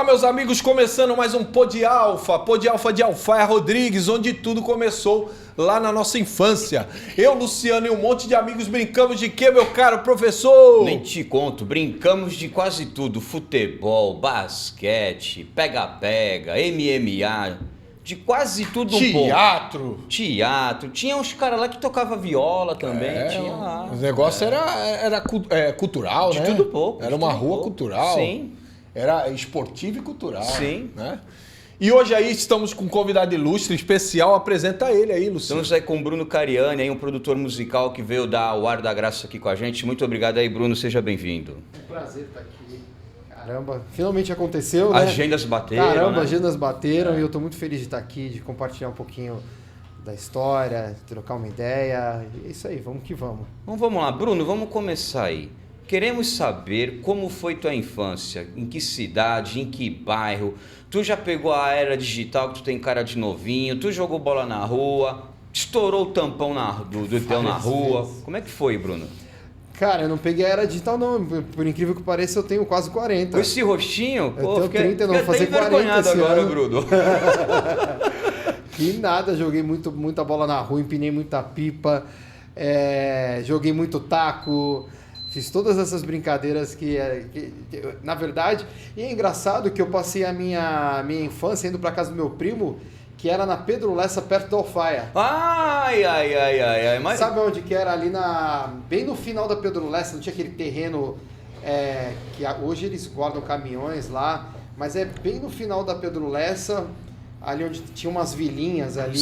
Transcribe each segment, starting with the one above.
Meus amigos, começando mais um Pod Alfa de Alfaia Rodrigues, onde tudo começou lá na nossa infância. Eu, Luciano e um monte de amigos brincamos de quê, meu caro professor? Nem te conto, brincamos de quase tudo, futebol, basquete, pega-pega, MMA, de quase tudo um pouco. Teatro, tinha uns caras lá que tocavam viola também, tinha lá. O negócio era cultural, de né? tudo pouco. Era uma rua cultural. Sim. Era esportivo e cultural. Sim. Né? E hoje aí estamos com um convidado ilustre, especial. Apresenta ele aí, Luciano. Estamos aí com o Bruno Cariani, aí um produtor musical que veio dar o ar da graça aqui com a gente. Muito obrigado aí, Bruno. Seja bem-vindo. É um prazer estar aqui. Caramba, finalmente aconteceu, né? Agendas bateram, Caramba, né? agendas bateram e eu estou muito feliz de estar aqui, de compartilhar um pouquinho da história, trocar uma ideia. É isso aí, vamos que vamos. Então vamos lá, Bruno, vamos começar aí. Queremos saber como foi tua infância, em que cidade, em que bairro. Tu já pegou a era digital, que tu tem cara de novinho, tu jogou bola na rua, estourou o tampão do teu na rua. vezes. Como é que foi, Bruno? Cara, eu não peguei a era digital não, por incrível que pareça eu tenho quase 40. Com esse rostinho, Eu tenho 30, não, vou fiquei fazer até 40 envergonhado esse agora, ano. Bruno. Que nada, joguei muita bola na rua, empinei muita pipa, joguei muito taco, fiz todas essas brincadeiras que na verdade, e é engraçado que eu passei a minha infância indo para casa do meu primo, que era na Pedro Lessa, perto da Alfaia. Ai, mas... Sabe onde que era? Ali bem no final da Pedro Lessa, não tinha aquele terreno que hoje eles guardam caminhões lá, mas é bem no final da Pedro Lessa, ali onde tinha umas vilinhas ali.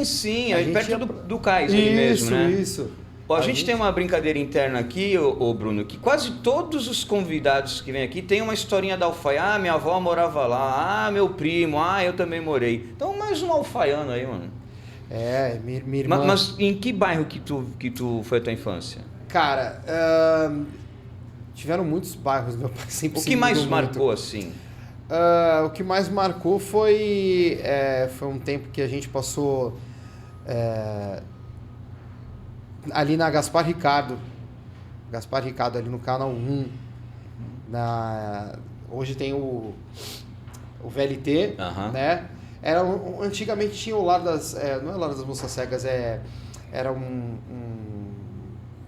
Sim, aí perto do cais ali mesmo, né? Isso. Ó, a gente tem uma brincadeira interna aqui, ô Bruno, que quase todos os convidados que vêm aqui tem uma historinha da Alfaia. Ah, minha avó morava lá, ah, meu primo, ah, eu também morei. Então, mais um alfaiano aí, mano. Minha irmã... Mas em que bairro que tu foi a tua infância? Cara, tiveram muitos bairros, meu pai sempre O que mais marcou, assim? O que mais marcou foi um tempo que a gente passou ali na Gaspar Ricardo. Gaspar Ricardo, ali no Canal 1. Hoje tem o VLT, né? Antigamente tinha o Lar das... não é o Lar das Moças Cegas, era um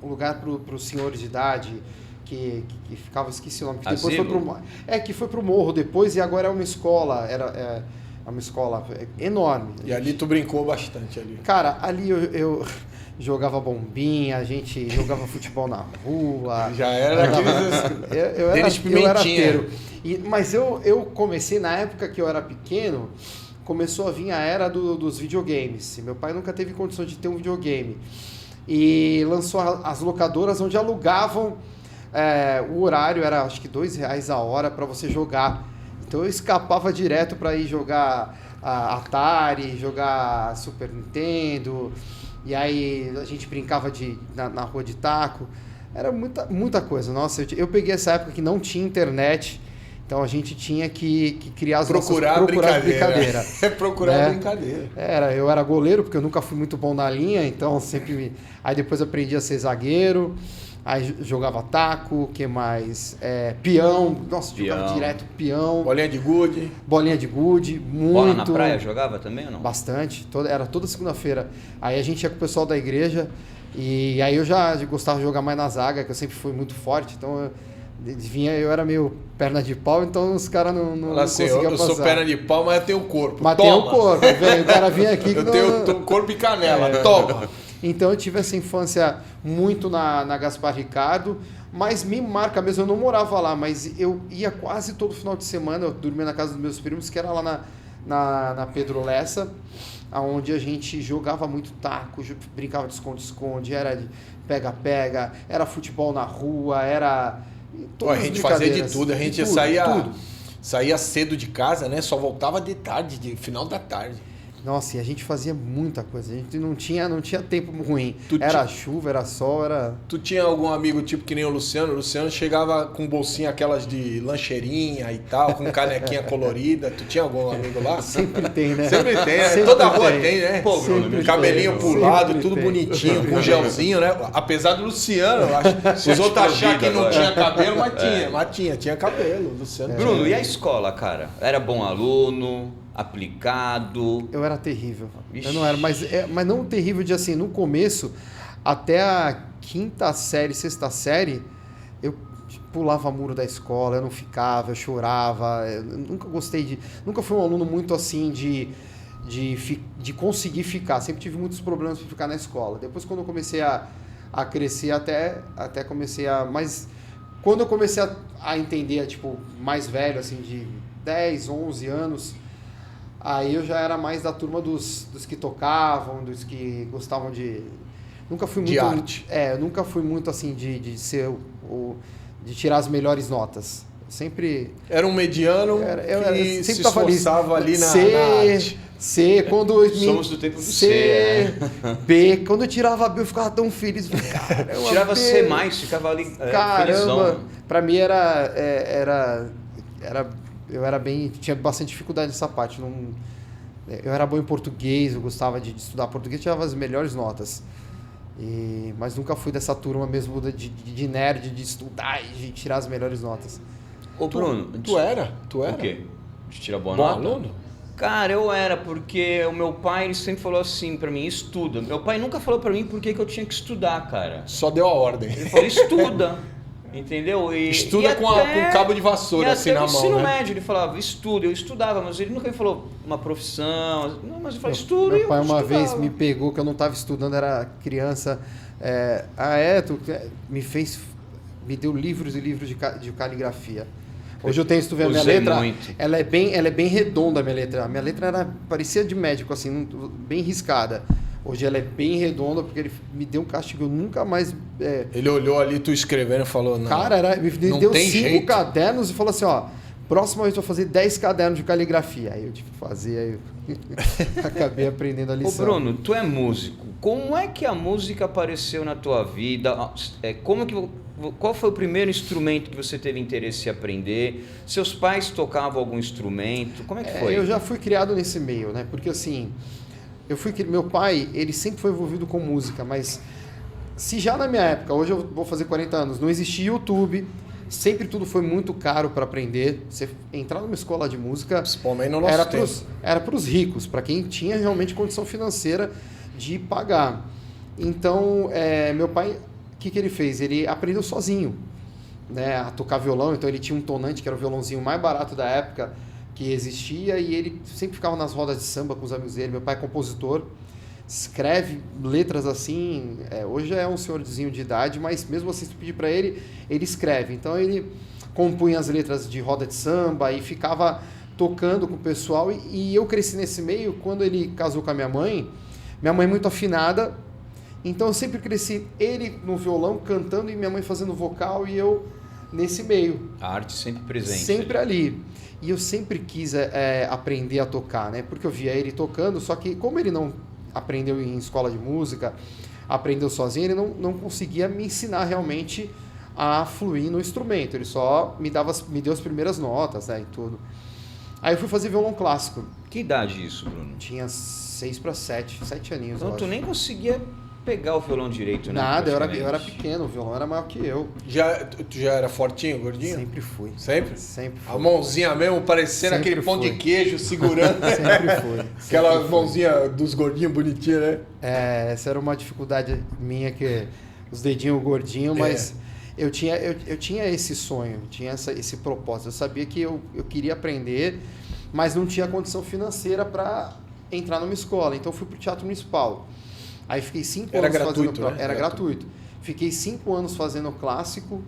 lugar para os senhores de idade... Que ficava, esqueci o nome, que depois foi pro morro depois e agora é uma escola, é uma escola enorme. E ali tu brincou bastante ali. Cara, ali eu jogava bombinha, a gente jogava futebol na rua. Já era eu era arteiro. Mas eu comecei, na época que eu era pequeno, começou a vir a era dos videogames. Meu pai nunca teve condição de ter um videogame. E lançou as locadoras onde alugavam. O horário era acho que R$2 a hora para você jogar. Então eu escapava direto para ir jogar Atari, jogar Super Nintendo. E aí a gente brincava na rua de taco. Era muita coisa. Nossa, eu peguei essa época que não tinha internet. Então a gente tinha que criar as procurar brincadeira. Procurar né? brincadeira. Eu era goleiro porque eu nunca fui muito bom na linha. Então sempre Aí depois aprendi a ser zagueiro. Aí jogava taco, que mais? Peão. Nossa, jogava direto peão. Bolinha de gude, muito. Bola na praia jogava também ou não? Bastante. Era toda segunda-feira. Aí a gente ia com o pessoal da igreja. E aí eu já gostava de jogar mais na zaga, que eu sempre fui muito forte. Então eu era meio perna de pau, então os caras não conseguiam passar. Eu sou perna de pau, mas eu tenho corpo. Mas tem o corpo, velho. O cara vinha aqui que eu tenho corpo e canela, toma. Então eu tive essa infância muito na Gaspar Ricardo, mas me marca mesmo, eu não morava lá, mas eu ia quase todo final de semana, eu dormia na casa dos meus primos, que era lá na Pedro Lessa, onde a gente jogava muito taco, brincava de esconde-esconde, era de pega-pega, era futebol na rua, era... A gente fazia de tudo, a gente saía cedo de casa, né? Só voltava de tarde, de final da tarde. Nossa, e a gente fazia muita coisa. A gente não tinha tempo ruim. Era chuva, era sol, era... Tu tinha algum amigo tipo que nem o Luciano? O Luciano chegava com bolsinha aquelas de lancheirinha e tal, com canequinha colorida. Tu tinha algum amigo lá? Sempre tem, né? Sempre tem, né? Sempre Toda rua tem, né? Pô, Bruno, cabelinho pro lado, tudo tem. bonitinho, com gelzinho, né? Apesar do Luciano, eu acho. Os outros acharam que não tinha cabelo, mas tinha cabelo. Luciano. Bruno, e a escola, cara? Era bom aluno? Aplicado? Eu era terrível. Ixi. Eu não era, mas não terrível de assim, no começo, até a 5ª série, 6ª série, eu pulava muro da escola, eu não ficava, eu chorava, eu nunca gostei de... Nunca fui um aluno muito assim de conseguir ficar, sempre tive muitos problemas para ficar na escola. Depois quando eu comecei a crescer, até comecei a... Mas quando eu comecei a entender, tipo, mais velho, assim, de 10, 11 anos... Aí eu já era mais da turma dos que tocavam, dos que gostavam de... Nunca fui muito... De arte. Nunca fui muito assim de ser de tirar as melhores notas. Sempre... Era um mediano que se esforçava ali na arte. C, quando... Somos do tempo do C. B, quando eu tirava B eu ficava tão feliz. Caramba, tirava B. C+, ficava ali Caramba, felizão. Pra mim eu era tinha bastante dificuldade nessa parte. Eu era bom em português, eu gostava de estudar português, tirava as melhores notas. Mas nunca fui dessa turma mesmo de nerd, de estudar e de tirar as melhores notas. Ô, Bruno... Tu era? O quê? De tirar boa Bom nota? aluno? Cara, eu era, porque o meu pai ele sempre falou assim pra mim, estuda. Meu pai nunca falou pra mim por que eu tinha que estudar, cara. Só deu a ordem. Ele falou, estuda. Entendeu? Estuda com cabo de vassoura assim na mão, ensino né? médio ele falava, estuda, eu estudava, mas ele nunca me falou uma profissão, não, mas ele falou, estuda. Meu pai uma vez me pegou, que eu não estava estudando, era criança, me deu livros e livros de caligrafia. Hoje eu tenho, se tu ver a minha letra, ela é bem redonda a minha letra. A minha letra parecia de médico, assim, bem riscada. Hoje ela é bem redonda, porque ele me deu um castigo, eu nunca mais... Ele olhou ali, tu escrevendo e falou... Não, cara, me deu 5 jeito. cadernos e falou assim, ó... Próxima vez eu vou fazer 10 cadernos de caligrafia. Aí eu tive que fazer, aí eu acabei aprendendo a lição. Ô Bruno, tu é músico. Como é que a música apareceu na tua vida? Qual foi o primeiro instrumento que você teve interesse em aprender? Seus pais tocavam algum instrumento? Como é que foi? Eu já fui criado nesse meio, né? Porque assim... Meu pai, ele sempre foi envolvido com música, mas se já na minha época, hoje eu vou fazer 40 anos, não existia YouTube, sempre tudo foi muito caro para aprender. Você entrar numa escola de música principalmente no nosso era para os ricos, para quem tinha realmente condição financeira de pagar. Então, meu pai, o que ele fez? Ele aprendeu sozinho, né, a tocar violão. Então ele tinha um tonante, que era o violãozinho mais barato da época que existia, e ele sempre ficava nas rodas de samba com os amigos dele. Meu pai é compositor, escreve letras assim, hoje é um senhorzinho de idade, mas mesmo assim, se pedir para ele, ele escreve. Então ele compunha as letras de roda de samba e ficava tocando com o pessoal, e eu cresci nesse meio. Quando ele casou com a minha mãe muito afinada, então eu sempre cresci ele no violão cantando e minha mãe fazendo vocal, e eu nesse meio. A arte sempre presente. Sempre ali. E eu sempre quis aprender a tocar, né? Porque eu via ele tocando, só que como ele não aprendeu em escola de música, aprendeu sozinho, ele não conseguia me ensinar realmente a fluir no instrumento. Ele só me deu as primeiras notas, né, e tudo. Aí eu fui fazer violão clássico. Que idade isso, Bruno? Tinha 6 para 7 aninhos. Então tu nem conseguia pegar o violão direito, né? Nada, eu era pequeno, o violão era maior que eu. Tu já era fortinho, gordinho? Sempre fui. Sempre? Sempre fui. A mãozinha mesmo, parecendo Sempre aquele pão fui. de queijo, segurando. Sempre fui. Aquela Sempre fui. mãozinha dos gordinhos bonitinha, né? Essa era uma dificuldade minha, que os dedinhos gordinhos, mas eu tinha esse sonho, tinha esse propósito. Eu sabia que eu queria aprender, mas não tinha condição financeira para entrar numa escola. Então eu fui para o Teatro Municipal. Aí fiquei 5 anos gratuito, fazendo... né? Era gratuito. Fiquei 5 anos fazendo clássico,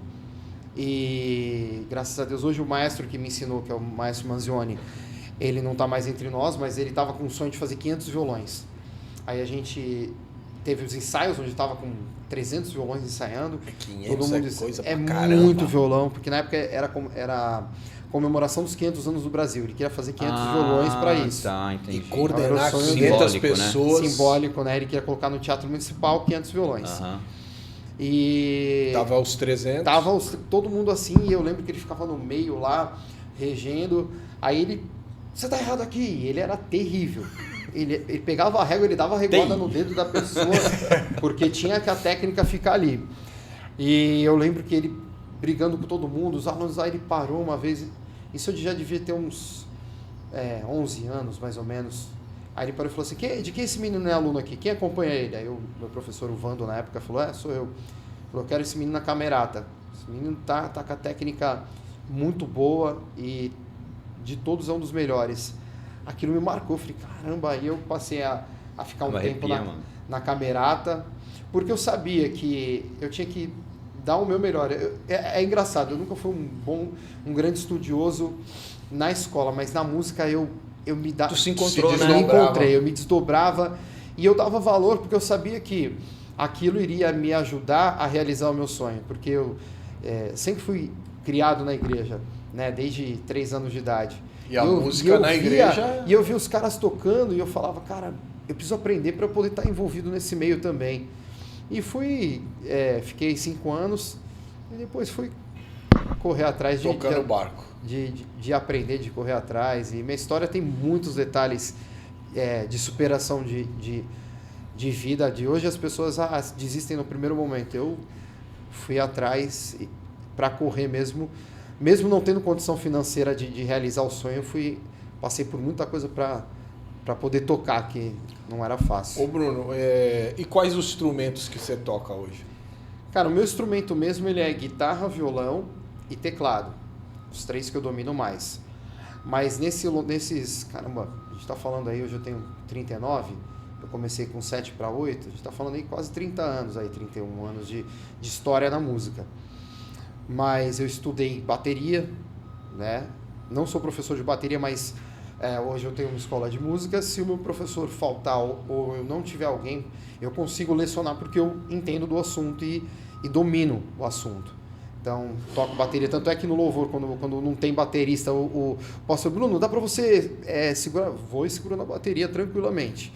e graças a Deus hoje o maestro que me ensinou, que é o maestro Manzioni, ele não está mais entre nós, mas ele estava com o sonho de fazer 500 violões. Aí a gente teve os ensaios, onde estava com 300 violões ensaiando. 500 todo mundo coisa é pra caramba. muito violão, porque na época era comemoração dos 500 anos do Brasil. Ele queria fazer 500 violões para isso. Tá, entendi. E coordenar Então, 500 pessoas. Simbólico, né? Ele queria colocar no Teatro Municipal 500 violões. E... Tava aos 300. Tava todo mundo assim, e eu lembro que ele ficava no meio lá, regendo. Aí ele, você tá errado aqui. E ele era terrível. Ele pegava a régua, ele dava a reguada no dedo da pessoa, porque tinha que a técnica ficar ali. E eu lembro que ele brigando com todo mundo, os alunos, aí ele parou uma vez, isso eu já devia ter uns 11 anos, mais ou menos. Aí ele parou e falou assim, de quem esse menino é aluno aqui? Quem acompanha ele? Aí meu professor, o Vando, na época, falou, sou eu. Ele falou, eu quero esse menino na camerata. Esse menino tá com a técnica muito boa e de todos é um dos melhores. Aquilo me marcou, eu falei, caramba, aí eu passei a ficar um tempo na camerata, porque eu sabia que eu tinha que dar o meu melhor. É engraçado, eu nunca fui um grande estudioso na escola, mas na música eu me dava. Tu se encontrou, eu me desdobrava e eu dava valor, porque eu sabia que aquilo iria me ajudar a realizar o meu sonho, porque eu sempre fui criado na igreja, né, desde 3 anos de idade. E a música na igreja... E eu via os caras tocando e eu falava, cara, eu preciso aprender para poder estar envolvido nesse meio também. E fiquei 5 anos e depois fui correr atrás tocando o barco. De aprender, de correr atrás. E minha história tem muitos detalhes de superação de vida. De hoje as pessoas desistem no primeiro momento. Eu fui atrás para correr mesmo não tendo condição financeira de realizar o sonho. Passei por muita coisa para poder tocar, que não era fácil. Ô Bruno, e quais os instrumentos que você toca hoje? Cara, o meu instrumento mesmo ele é guitarra, violão e teclado. Os 3 que eu domino mais. Mas nesses... Caramba, a gente está falando aí, hoje eu tenho 39, eu comecei com 7 para 8, a gente está falando aí quase 30 anos, aí, 31 anos de história na música. Mas eu estudei bateria, né? Não sou professor de bateria, mas hoje eu tenho uma escola de música. Se o meu professor faltar ou eu não tiver alguém, eu consigo lecionar porque eu entendo do assunto e domino o assunto. Então, toco bateria. Tanto é que no louvor, quando não tem baterista, o pastor Bruno, dá para você segurar? Vou segurando a bateria tranquilamente.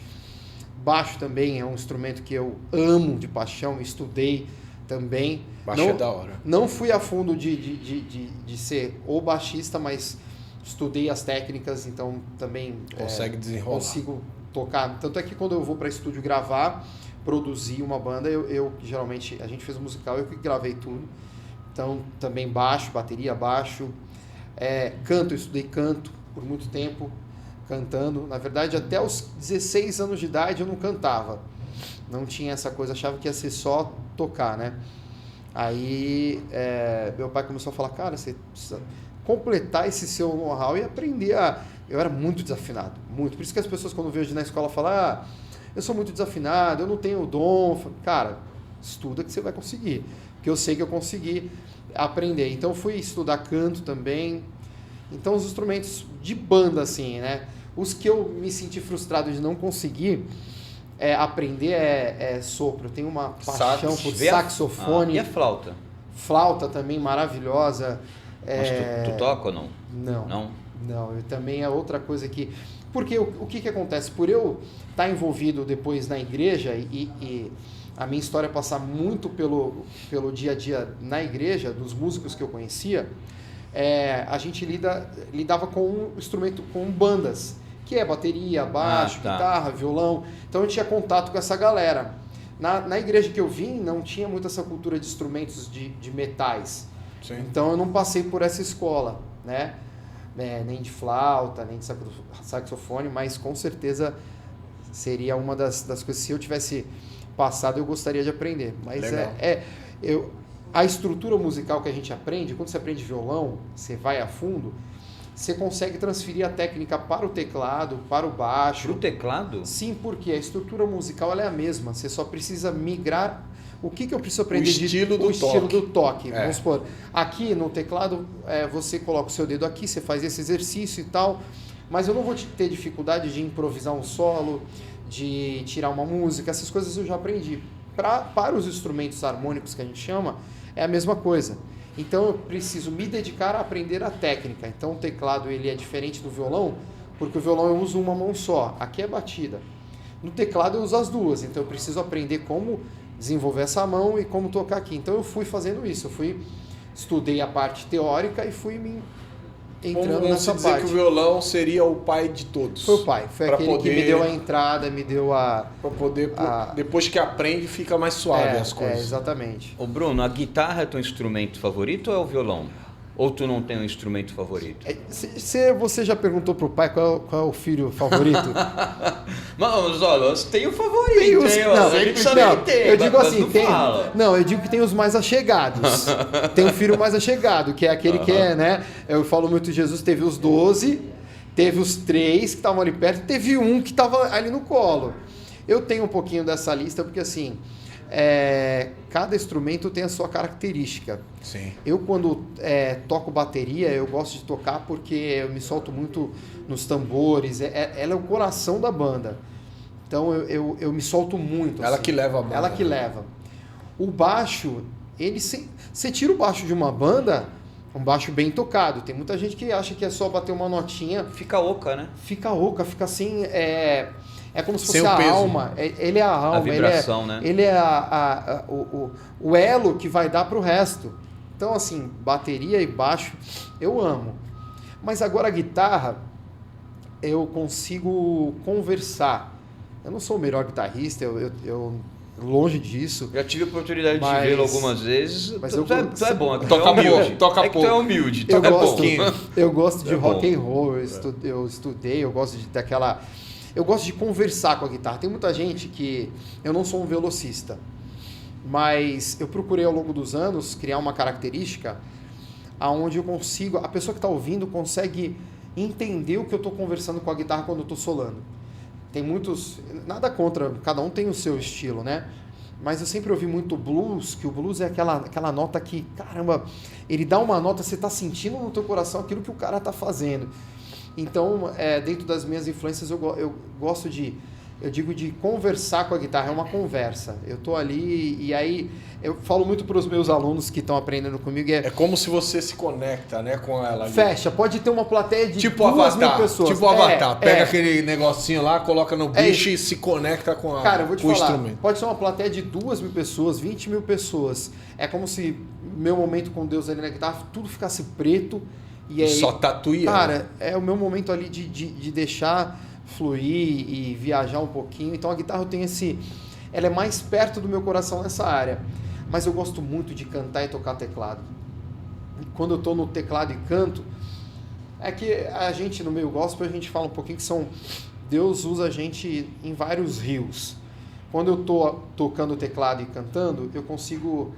Baixo também é um instrumento que eu amo de paixão, estudei também. Baixo é da hora. Não fui a fundo de ser o baixista, mas estudei as técnicas, então também consegue desenrolar. Consigo tocar. Tanto é que quando eu vou para estúdio gravar, produzir uma banda, eu geralmente, a gente fez um musical, eu que gravei tudo. Então também baixo, bateria, baixo. Canto, eu estudei canto por muito tempo, cantando. Na verdade, até os 16 anos de idade eu não cantava. Não tinha essa coisa, achava que ia ser só tocar, né? Aí meu pai começou a falar, cara, você precisa completar esse seu know-how e aprender a... Eu era muito desafinado, muito. Por isso que as pessoas quando vejo na escola falam, eu sou muito desafinado, eu não tenho dom. Cara, estuda que você vai conseguir. Porque eu sei que eu consegui aprender. Então fui estudar canto também. Então os instrumentos de banda, assim, né? Os que eu me senti frustrado de não conseguir... aprender sopro. Eu tenho uma paixão por saxofone. E a flauta? Flauta também maravilhosa. Mas tu toca ou não? Não, eu também é outra coisa que... Porque o que acontece? Por eu estar envolvido depois na igreja e a minha história passar muito pelo dia a dia na igreja, dos músicos que eu conhecia, a gente lidava com um instrumento, com bandas, que é bateria, baixo, guitarra, violão. Então eu tinha contato com essa galera. Na igreja que eu vim, não tinha muito essa cultura de instrumentos de metais. Sim. Então eu não passei por essa escola, né? Nem de flauta, nem de saxofone, mas com certeza seria uma das coisas. Se eu tivesse passado, eu gostaria de aprender. Mas a estrutura musical que a gente aprende, quando você aprende violão, você vai a fundo, você consegue transferir a técnica para o teclado, para o baixo. Para o teclado? Sim, porque a estrutura musical ela é a mesma. Você só precisa migrar. O que eu preciso aprender? O estilo do toque. Vamos supor, aqui no teclado, você coloca o seu dedo aqui, você faz esse exercício e tal, mas eu não vou ter dificuldade de improvisar um solo, de tirar uma música, essas coisas eu já aprendi. Para os instrumentos harmônicos que a gente chama, é a mesma coisa. Então eu preciso me dedicar a aprender a técnica. Então o teclado ele é diferente do violão, porque o violão eu uso uma mão só, aqui é batida. No teclado eu uso as duas, então eu preciso aprender como desenvolver essa mão e como tocar aqui. Então eu fui fazendo isso, estudei a parte teórica e fui me entrando nessa parte. Dizer que o violão seria o pai de todos. Foi o pai, foi aquele que me deu a entrada, me deu a... Para poder, depois que aprende, fica mais suave as coisas. Exatamente. Ô Bruno, a guitarra é teu instrumento favorito ou é o violão? Ou tu não tem um instrumento favorito? Você já perguntou pro pai qual é o filho favorito? Mas olha, tem o favorito. Eu digo assim, eu digo que tem os mais achegados. Tem o filho mais achegado, que é aquele que é, né? Eu falo muito de Jesus, teve os 12, teve os 3 que estavam ali perto, teve um que estava ali no colo. Eu tenho um pouquinho dessa lista, porque assim... cada instrumento tem a sua característica. Sim. Eu quando toco bateria, eu gosto de tocar porque eu me solto muito nos tambores, ela é o coração da banda. Então eu me solto muito. Ela assim. que leva a banda. Ela que leva. O baixo, você tira o baixo de uma banda, um baixo bem tocado. Tem muita gente que acha que é só bater uma notinha. Fica oca, né? Fica oca, fica assim... É como se fosse a alma. Ele é a alma. A vibração, né? Ele é o elo que vai dar para o resto. Então, assim, bateria e baixo, eu amo. Mas agora a guitarra, eu consigo conversar. Eu não sou o melhor guitarrista, eu longe disso. Já tive a oportunidade de vê-lo algumas vezes. Mas tu é bom, toca humilde. Toca pouco. Tu é humilde, toca pouquinho. Eu gosto de rock and roll, eu estudei, eu gosto daquela... Eu gosto de conversar com a guitarra. Tem muita gente que... Eu não sou um velocista, mas eu procurei ao longo dos anos criar uma característica aonde eu consigo... A pessoa que está ouvindo consegue entender o que eu estou conversando com a guitarra quando eu estou solando. Tem muitos... Nada contra, cada um tem o seu estilo, né? Mas eu sempre ouvi muito blues, que o blues é aquela nota que, caramba, ele dá uma nota, você está sentindo no teu coração aquilo que o cara está fazendo. Então, dentro das minhas influências, eu gosto de conversar com a guitarra, é uma conversa. Eu estou ali e aí eu falo muito para os meus alunos que estão aprendendo comigo. É como se você se conecta, né, com ela ali. Fecha, pode ter uma plateia de tipo 2.000 pessoas. Tipo Avatar, pega aquele negocinho lá, coloca no bicho e se conecta com a Cara, eu vou te falar, instrumento. Pode ser uma plateia de 2.000 pessoas, 20.000 pessoas. É como se meu momento com Deus ali na guitarra, tudo ficasse preto. E aí, só tatuia. Cara, é o meu momento ali de deixar fluir e viajar um pouquinho. Então a guitarra eu tenho ela é mais perto do meu coração nessa área. Mas eu gosto muito de cantar e tocar teclado. Quando eu tô no teclado e canto, é que a gente no meio gospel, a gente fala um pouquinho que Deus usa a gente em vários rios. Quando eu tô tocando teclado e cantando, eu consigo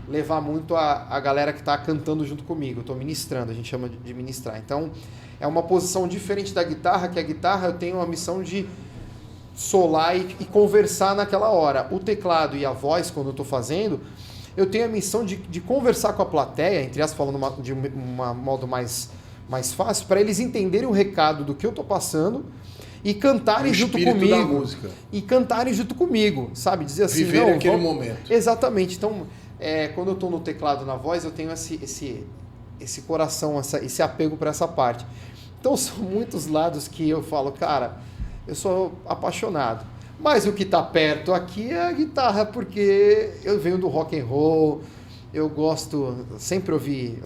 levar muito a galera que está cantando junto comigo. Eu estou ministrando, a gente chama de ministrar. Então, é uma posição diferente da guitarra, que a guitarra eu tenho a missão de solar e conversar naquela hora. O teclado e a voz, quando eu estou fazendo, eu tenho a missão de conversar com a plateia, entre aspas, falando de um modo mais fácil, para eles entenderem o recado do que eu estou passando e cantarem junto comigo. Da música. E cantarem junto comigo, sabe? Dizer assim, viver aquele momento. Exatamente. Então, quando eu estou no teclado, na voz, eu tenho esse coração, esse apego para essa parte. Então, são muitos lados que eu falo, cara, eu sou apaixonado. Mas o que está perto aqui é a guitarra, porque eu venho do rock and roll, eu gosto, sempre ouvi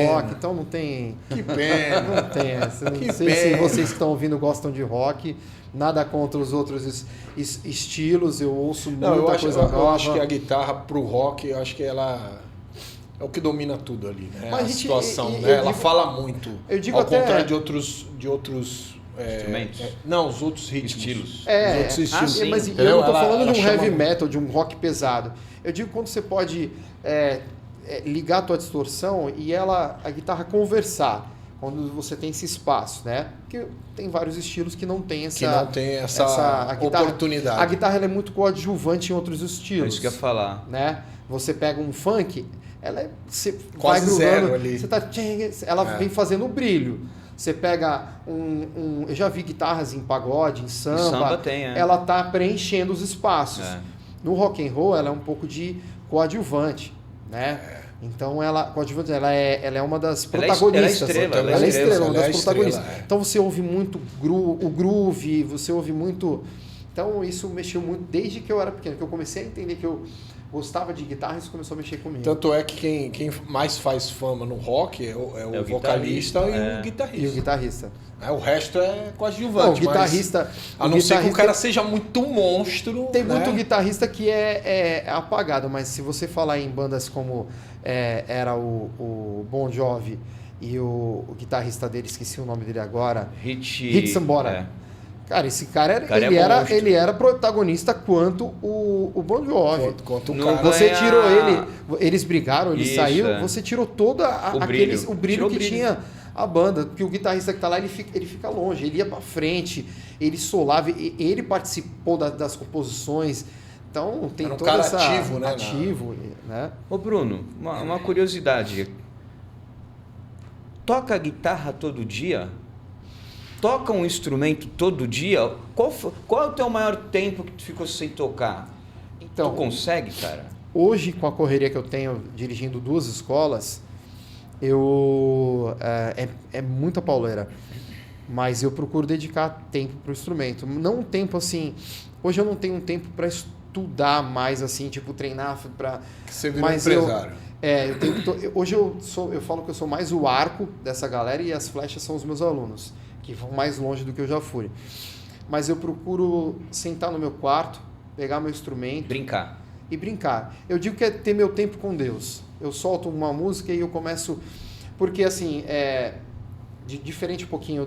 rock, então não tem... Que pena! Não tem essa. Não sei se vocês que estão ouvindo gostam de rock, nada contra os outros estilos, eu ouço muita coisa nova. Eu acho que a guitarra pro rock, eu acho que ela é o que domina tudo ali, né? Mas a situação, né? Ela fala muito, ao contrário de outros instrumentos? Não, os outros ritmos. Estilos. Os outros estilos. Mas eu não estou falando de um heavy metal, de um rock pesado. Eu digo quando você pode ligar a tua distorção e a guitarra conversar, quando você tem esse espaço, né? Porque tem vários estilos que não tem essa oportunidade. A guitarra ela é muito coadjuvante em outros estilos. É isso que eu ia falar. Né? Você pega um funk, você quase vai zero ali. Ela vem fazendo o brilho. Você pega eu já vi guitarras em pagode, em samba tem, ela tá preenchendo os espaços. No rock and roll ela é um pouco de coadjuvante, né? Então ela é uma das protagonistas. Ela é estrela, uma das protagonistas. É. Então você ouve muito o groove, você ouve muito. Então isso mexeu muito desde que eu era pequeno, que eu comecei a entender que eu gostava de guitarra, isso começou a mexer comigo. Tanto é que quem mais faz fama no rock é o vocalista e o guitarrista. E o guitarrista. O resto é coadjuvante. Não, o guitarrista. A não ser que o cara seja muito monstro. Tem muito guitarrista que é apagado, mas se você falar em bandas como era o Bon Jovi e o guitarrista dele, esqueci o nome dele agora, Hit Sambora. Cara, esse cara, ele era protagonista quanto o Bon Jovi. Quanto o cara. Você tirou ele, eles brigaram, ele saiu, você tirou todo o brilho que tinha a banda, porque o guitarrista que tá lá, ele fica longe, ele ia pra frente, ele solava, ele participou das composições, então tem era um toda cara essa... ativo, né? né? Ô Bruno, uma curiosidade, toca guitarra todo dia? Toca um instrumento todo dia? Qual é o teu maior tempo que tu ficou sem tocar? Então, tu consegue, cara? Hoje, com a correria que eu tenho dirigindo 2 escolas, é muita pauleira. Mas eu procuro dedicar tempo para o instrumento. Não um tempo assim... Hoje eu não tenho um tempo para estudar mais, assim, tipo, treinar para... Você virou empresário. Hoje eu falo que eu sou mais o arco dessa galera e as flechas são os meus alunos, que vão mais longe do que eu já fui. Mas eu procuro sentar no meu quarto, pegar meu instrumento... E brincar. Eu digo que é ter meu tempo com Deus. Eu solto uma música e eu começo... Porque, assim, diferente um pouquinho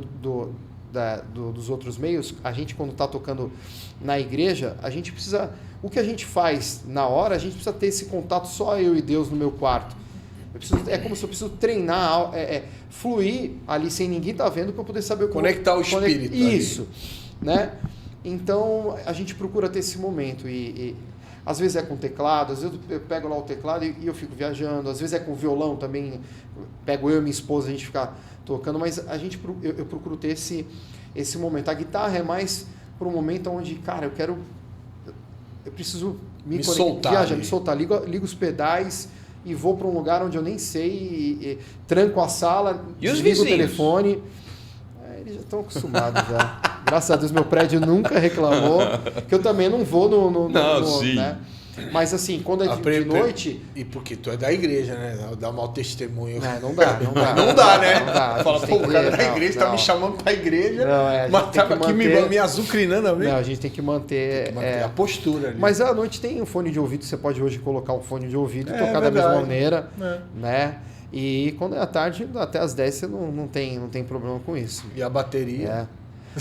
dos outros meios, a gente, quando está tocando na igreja, a gente precisa... O que a gente faz na hora, a gente precisa ter esse contato só eu e Deus no meu quarto. É como se eu preciso treinar, fluir ali sem ninguém estar vendo para eu poder saber o que conectar o espírito. Isso, né? Então a gente procura ter esse momento e às vezes é com teclado, às vezes eu pego lá o teclado e eu fico viajando, às vezes é com violão também, pego eu e minha esposa, a gente fica tocando, mas eu procuro ter esse momento. A guitarra é mais para um momento onde, cara, eu preciso me soltar, viajar, me soltar, ligo os pedais e vou para um lugar onde eu nem sei, e tranco a sala, desligo o telefone. Eles já estão acostumados já. Graças a Deus meu prédio nunca reclamou, que eu também não vou no né? Mas assim, quando é de noite... E porque tu é da igreja, né? Dá mau testemunho. Não dá. Não dá, né? Não dá. Fala, pô, o cara da igreja tá me chamando pra igreja, mas tava aqui me azucrinando a ver. Não, a gente tem que manter a postura ali. Mas à noite tem um fone de ouvido, você pode hoje colocar um fone de ouvido e tocar da mesma maneira, né? E quando é à tarde, até às 10 você não tem problema com isso. E a bateria?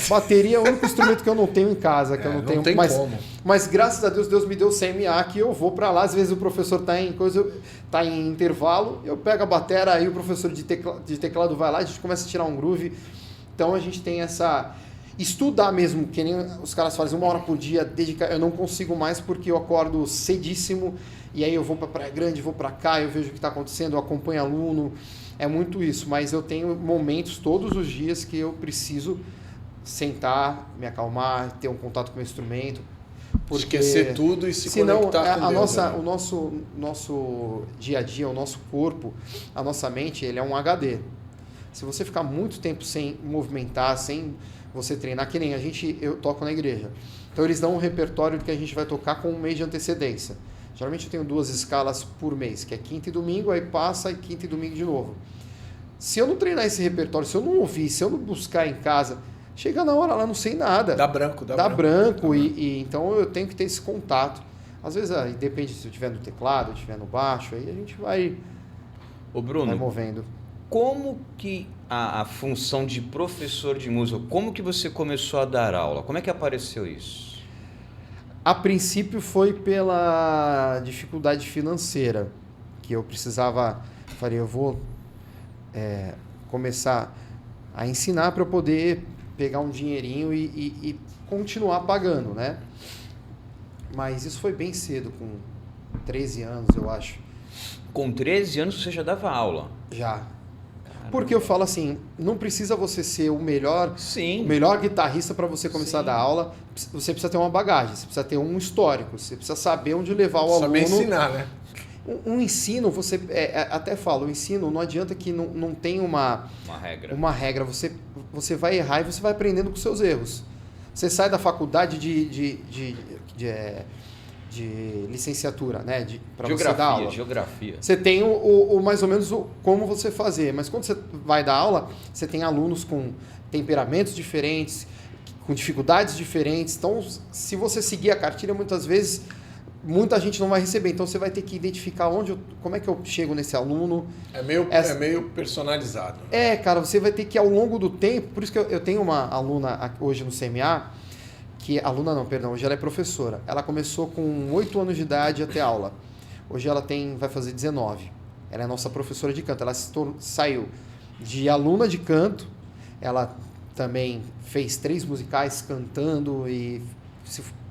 Bateria é o único instrumento que eu não tenho em casa, que eu não tenho. Tem como. Mas graças a Deus me deu CMA que eu vou para lá. Às vezes o professor tá em intervalo, eu pego a bateria, aí o professor de teclado vai lá, a gente começa a tirar um groove. Então a gente tem essa... Estudar mesmo, que nem os caras fazem 1 hora por dia, dedicar. Eu não consigo mais porque eu acordo cedíssimo e aí eu vou para Praia Grande, vou para cá, eu vejo o que está acontecendo, eu acompanho aluno. É muito isso, mas eu tenho momentos todos os dias que eu preciso sentar, me acalmar, ter um contato com o instrumento. Porque, esquecer tudo e se conectar com Deus. O nosso dia a dia, o nosso corpo, a nossa mente, ele é um HD. Se você ficar muito tempo sem movimentar, sem você treinar, que nem eu toco na igreja. Então eles dão um repertório do que a gente vai tocar com um mês de antecedência. Geralmente eu tenho 2 escalas por mês, que é quinta e domingo, aí passa e quinta e domingo de novo. Se eu não treinar esse repertório, se eu não ouvir, se eu não buscar em casa... Chega na hora lá, não sei nada. Dá branco. E então eu tenho que ter esse contato. Às vezes, depende se eu estiver no teclado, eu estiver no baixo, aí a gente vai movendo. Como que a função de professor de música, como que você começou a dar aula? Como é que apareceu isso? A princípio foi pela dificuldade financeira, que eu precisava... Falei, eu vou começar a ensinar para eu poder... pegar um dinheirinho e continuar pagando, né? Mas isso foi bem cedo, com 13 anos, eu acho. Com 13 anos você já dava aula? Já. Porque eu falo assim, não precisa você ser o melhor guitarrista para você começar a dar aula. Você precisa ter uma bagagem, você precisa ter um histórico, você precisa saber onde levar o aluno. Saber ensinar, né? Um ensino, você até fala, o ensino não adianta que não tem uma regra. Você vai errar e você vai aprendendo com seus erros. Você sai da faculdade de licenciatura, né? Para você dar aula. Geografia. Você tem mais ou menos como você fazer, mas quando você vai dar aula, você tem alunos com temperamentos diferentes, com dificuldades diferentes. Então, se você seguir a cartilha, muitas vezes muita gente não vai receber. Então, você vai ter que identificar como é que eu chego nesse aluno. É meio personalizado. Cara, você vai ter que, ao longo do tempo... Por isso que eu tenho uma aluna hoje no CMA, hoje ela é professora. Ela começou com 8 anos de idade a ter aula. Hoje ela vai fazer 19. Ela é nossa professora de canto. Ela saiu de aluna de canto. Ela também fez 3 musicais cantando e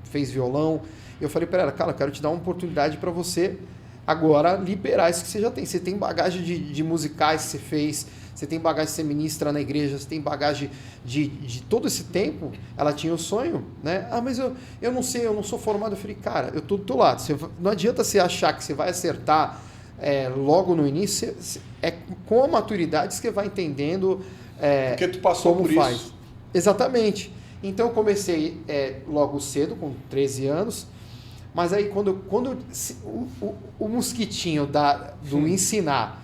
fez violão. Eu falei para ela, cara, eu quero te dar uma oportunidade para você agora liberar isso que você já tem. Você tem bagagem de musicais que você fez, você tem bagagem que você ministra na igreja, você tem bagagem de todo esse tempo. Ela tinha o sonho, né? Mas eu não sei, eu não sou formado. Eu falei, cara, eu tô do teu lado. Não adianta você achar que você vai acertar logo no início. Com a maturidade você vai entendendo porque tu passou como por faz. isso. Exatamente. Então eu comecei logo cedo, com 13 anos. Mas aí quando o mosquitinho do ensinar,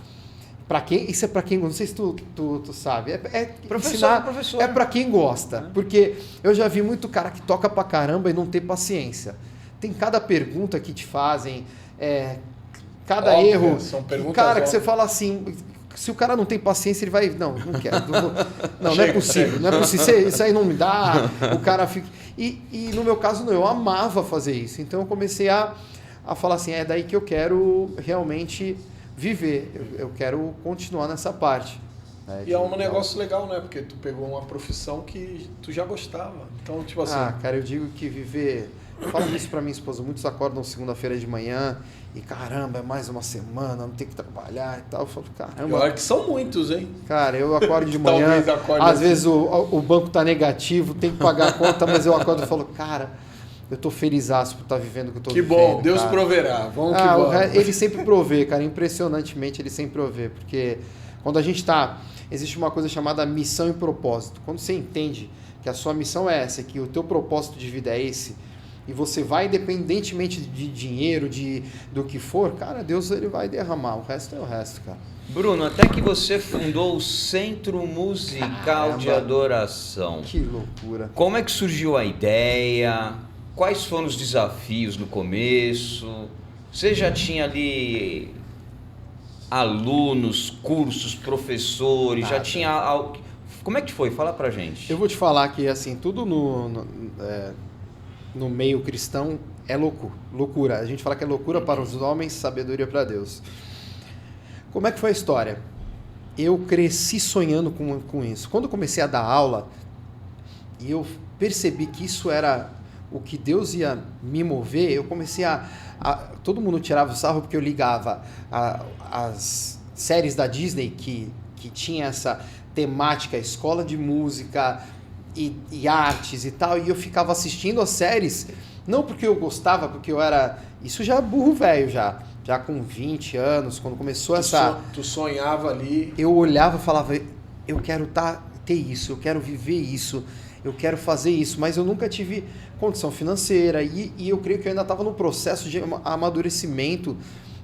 para quem, isso é para quem, não sei se tu sabe, ensinar professor. É para quem gosta, porque eu já vi muito cara que toca pra caramba e não tem paciência. Tem cada pergunta que te fazem, cada óbvio, erro, são perguntas cara, que você fala assim, se o cara não tem paciência, ele vai, não quero, não é possível, não é possível, isso aí não me dá, o cara fica... E no meu caso, não, eu amava fazer isso. Então eu comecei a falar assim, é daí que eu quero realmente viver, eu quero continuar nessa parte. Né, e é um negócio legal, né? Porque tu pegou uma profissão que tu já gostava. Então, tipo assim... cara, eu digo que viver... Eu falo isso pra minha esposa, muitos acordam segunda-feira de manhã e caramba, é mais uma semana, não tem que trabalhar e tal. Eu falo, caramba... Eu acho que são muitos, hein? Cara, eu acordo de manhã, às vezes o banco tá negativo, tem que pagar a conta, mas eu acordo e falo, cara, eu tô felizaço por estar vivendo o que eu tô vivendo. Que bom, Deus cara. proverá, vamos que vamos. Ele sempre provê, cara, impressionantemente ele sempre provê, porque quando a gente existe uma coisa chamada missão e propósito. Quando você entende que a sua missão é essa, que o teu propósito de vida é esse, e você vai, independentemente de dinheiro, do que for, cara, Deus ele vai derramar, o resto é o resto, cara. Bruno, até que você fundou o Centro Musical de Adoração. Que loucura. Como é que surgiu a ideia? Quais foram os desafios no começo? Você já tinha ali alunos, cursos, professores, já tinha... Como é que foi? Fala pra gente. Eu vou te falar que, assim, tudo no meio cristão é loucura. A gente fala que é loucura para os homens, sabedoria para Deus. Como é que foi a história? Eu cresci sonhando com isso. Quando eu comecei a dar aula, e eu percebi que isso era o que Deus ia me mover, eu comecei todo mundo tirava o sarro porque eu ligava as séries da Disney que tinha essa temática, escola de música e artes e tal, e eu ficava assistindo as séries, não porque eu gostava, porque eu era... Isso já é burro velho, já com 20 anos, quando começou Tu sonhava ali... Eu olhava e falava, eu quero ter isso, eu quero viver isso, eu quero fazer isso, mas eu nunca tive condição financeira, e eu creio que eu ainda estava no processo de amadurecimento,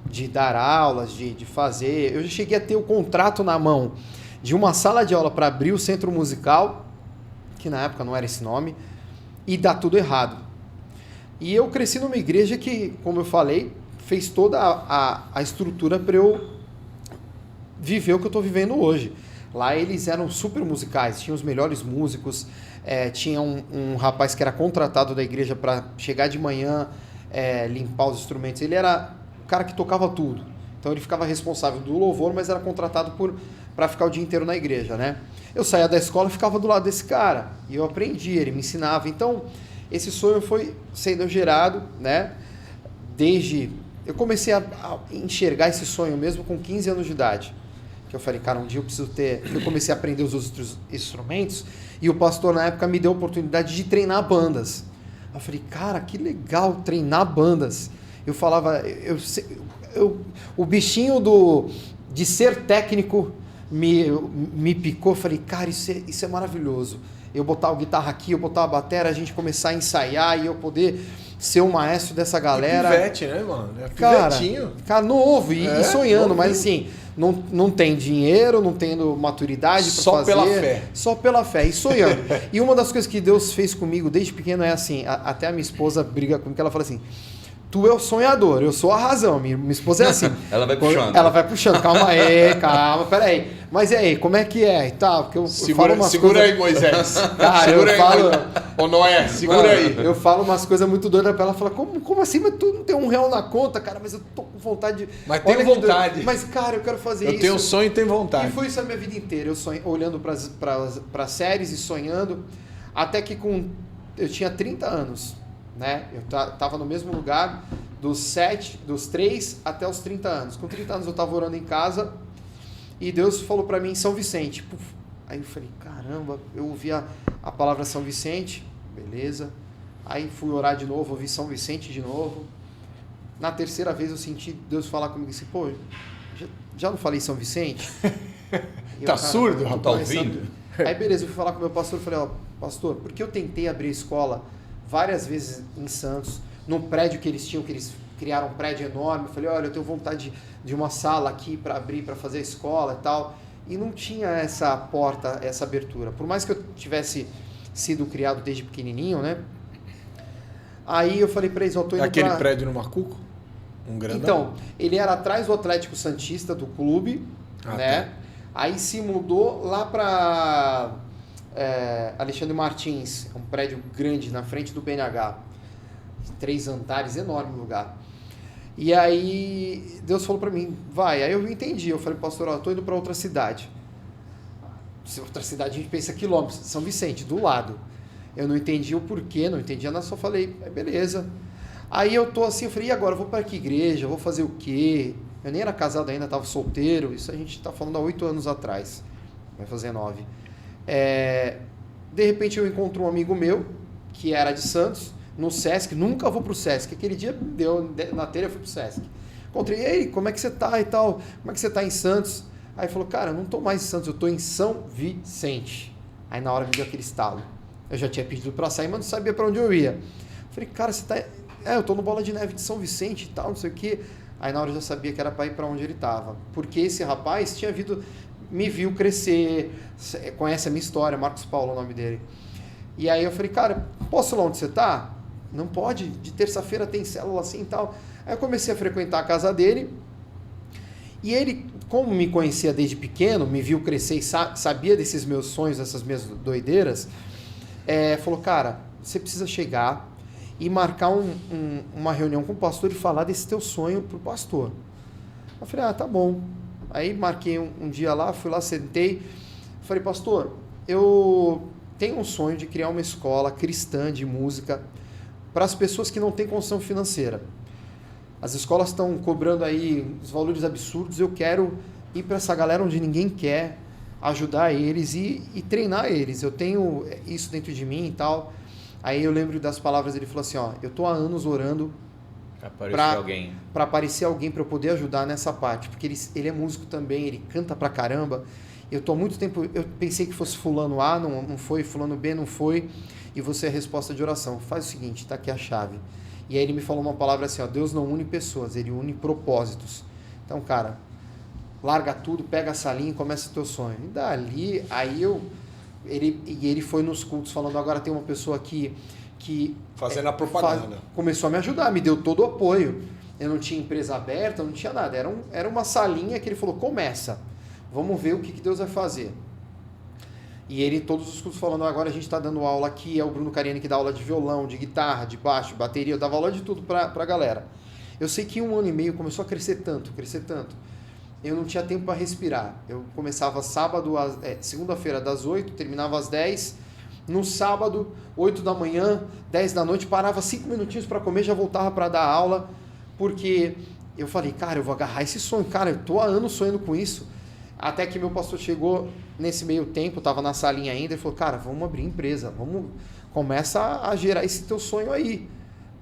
de dar aulas, de fazer... Eu já cheguei a ter o contrato na mão de uma sala de aula para abrir o centro musical, que na época não era esse nome, e dá tudo errado. E eu cresci numa igreja que, como eu falei, fez toda a estrutura para eu viver o que eu estou vivendo hoje. Lá eles eram super musicais, tinham os melhores músicos, tinha um rapaz que era contratado da igreja para chegar de manhã, limpar os instrumentos. Ele era o cara que tocava tudo. Então ele ficava responsável do louvor, mas era contratado para ficar o dia inteiro na igreja, né? Eu saía da escola e ficava do lado desse cara. E eu aprendi, ele me ensinava. Então, esse sonho foi sendo gerado, né? Desde... Eu comecei a enxergar esse sonho mesmo com 15 anos de idade. Que eu falei, cara, um dia eu preciso ter... Eu comecei a aprender os outros instrumentos e o pastor, na época, me deu a oportunidade de treinar bandas. Eu falei, cara, que legal treinar bandas. Eu falava... o bichinho de ser técnico me picou. Falei, cara, isso é maravilhoso. Eu botar o guitarra aqui, eu botar a bateria, a gente começar a ensaiar e eu poder ser o maestro dessa galera. Pivete, né, mano? É pivetinho. Cara, novo e sonhando, novinho. Mas assim, não tem dinheiro, não tendo maturidade para fazer. Só pela fé. Só pela fé e sonhando. E uma das coisas que Deus fez comigo desde pequeno é assim, até a minha esposa briga comigo, que ela fala assim, tu é o sonhador, eu sou a razão. Minha esposa é assim. Ela vai puxando. Ela vai puxando. Calma aí, peraí. Mas e aí, como é que é? E tal, porque eu falo umas segura coisas... aí, Moisés. Cara, segura eu falo... Ô, Noé, segura aí. Eu falo umas coisas muito doidas pra ela. Fala, como assim? Mas tu não tem R$1 na conta, cara? Mas eu tô com vontade de... Mas tenho vontade. Mas, cara, eu quero fazer isso. Eu tenho sonho e tenho vontade. E foi isso a minha vida inteira. Eu olhando para séries e sonhando. Até que eu tinha 30 anos. Né? Eu tava no mesmo lugar dos 3 até os 30 anos. Com 30 anos eu tava orando em casa e Deus falou para mim em São Vicente. Puf. Aí eu falei, caramba, eu ouvi a palavra São Vicente, beleza. Aí fui orar de novo, ouvi São Vicente de novo. Na terceira vez eu senti Deus falar comigo assim, pô, já não falei São Vicente? Tá surdo, rapaz? Tá ouvindo? Aí beleza, eu fui falar com o meu pastor, falei, ó, pastor, porque eu tentei abrir a escola várias vezes em Santos, num prédio que eles tinham, que eles criaram um prédio enorme. Eu falei, olha, eu tenho vontade de uma sala aqui para abrir, para fazer a escola e tal. E não tinha essa porta, essa abertura. Por mais que eu tivesse sido criado desde pequenininho, né? Aí eu falei para eles, eu tô indo aquele prédio no Macuco? Um grandão? Então, ele era atrás do Atlético Santista, do clube, né? Tá. Aí se mudou lá para... Alexandre Martins, um prédio grande na frente do BNH, 3 andares, enorme lugar. E aí Deus falou para mim, vai. Aí eu entendi, eu falei, pastor, eu tô indo para outra cidade. Outra cidade a gente pensa quilômetros, São Vicente, do lado. Eu não entendi o porquê, não entendia nada, só falei, beleza. Aí eu tô assim, eu falei, e agora? Eu vou para que igreja? Vou fazer o quê? Eu nem era casado ainda, tava solteiro, isso a gente tá falando há 8 anos atrás, vai fazer 9. De repente eu encontro um amigo meu que era de Santos, no Sesc. Nunca vou pro Sesc, aquele dia deu na telha, eu fui pro Sesc, encontrei ele, como é que você tá e tal, como é que você tá em Santos? Aí falou, cara, eu não tô mais em Santos, eu tô em São Vicente. Aí na hora me deu aquele estalo, eu já tinha pedido pra sair, mas não sabia pra onde eu ia. Falei, cara, você tá... eu tô no Bola de Neve de São Vicente e tal, não sei o que. Aí na hora eu já sabia que era pra ir pra onde ele tava, porque esse rapaz tinha me viu crescer, conhece a minha história, Marcos Paulo é o nome dele. E aí eu falei, cara, posso ir lá onde você tá? Não pode, de terça-feira tem célula assim e tal. Aí eu comecei a frequentar a casa dele, e ele, como me conhecia desde pequeno, me viu crescer e sabia desses meus sonhos, dessas minhas doideiras, falou, cara, você precisa chegar e marcar uma reunião com o pastor e falar desse teu sonho pro pastor. Eu falei, tá bom. Aí marquei um dia lá, fui lá, sentei, falei, pastor, eu tenho um sonho de criar uma escola cristã de música para as pessoas que não têm condição financeira. As escolas estão cobrando aí os valores absurdos, eu quero ir para essa galera onde ninguém quer, ajudar eles e treinar eles. Eu tenho isso dentro de mim e tal. Aí eu lembro das palavras dele, falou assim, ó, eu tô há anos orando para aparecer alguém para eu poder ajudar nessa parte, porque ele é músico também, ele canta pra caramba. Eu tô há muito tempo, eu pensei que fosse fulano A, não foi, fulano B não foi, e você é a resposta de oração. Faz o seguinte, tá aqui a chave. E aí ele me falou uma palavra assim, ó, Deus não une pessoas, ele une propósitos. Então, cara, larga tudo, pega a salinha e começa o teu sonho. E dali, aí ele foi nos cultos falando, agora tem uma pessoa aqui que fazendo a propaganda. Começou a me ajudar, me deu todo o apoio. Eu não tinha empresa aberta, não tinha nada. Era uma salinha que ele falou, começa, vamos ver o que Deus vai fazer. E ele, todos os cursos falando, agora a gente está dando aula aqui, é o Bruno Cariani que dá aula de violão, de guitarra, de baixo, de bateria, eu dava aula de tudo para a galera. Eu sei que em 1 ano e meio começou a crescer tanto, eu não tinha tempo para respirar. Eu começava segunda-feira das 8, terminava às 10, no sábado, 8 da manhã, 10 da noite, parava 5 minutinhos para comer, já voltava para dar aula, porque eu falei, cara, eu vou agarrar esse sonho, cara, eu tô há anos sonhando com isso. Até que meu pastor chegou nesse meio tempo, estava na salinha ainda, e falou, cara, vamos abrir empresa, começa a gerar esse teu sonho aí.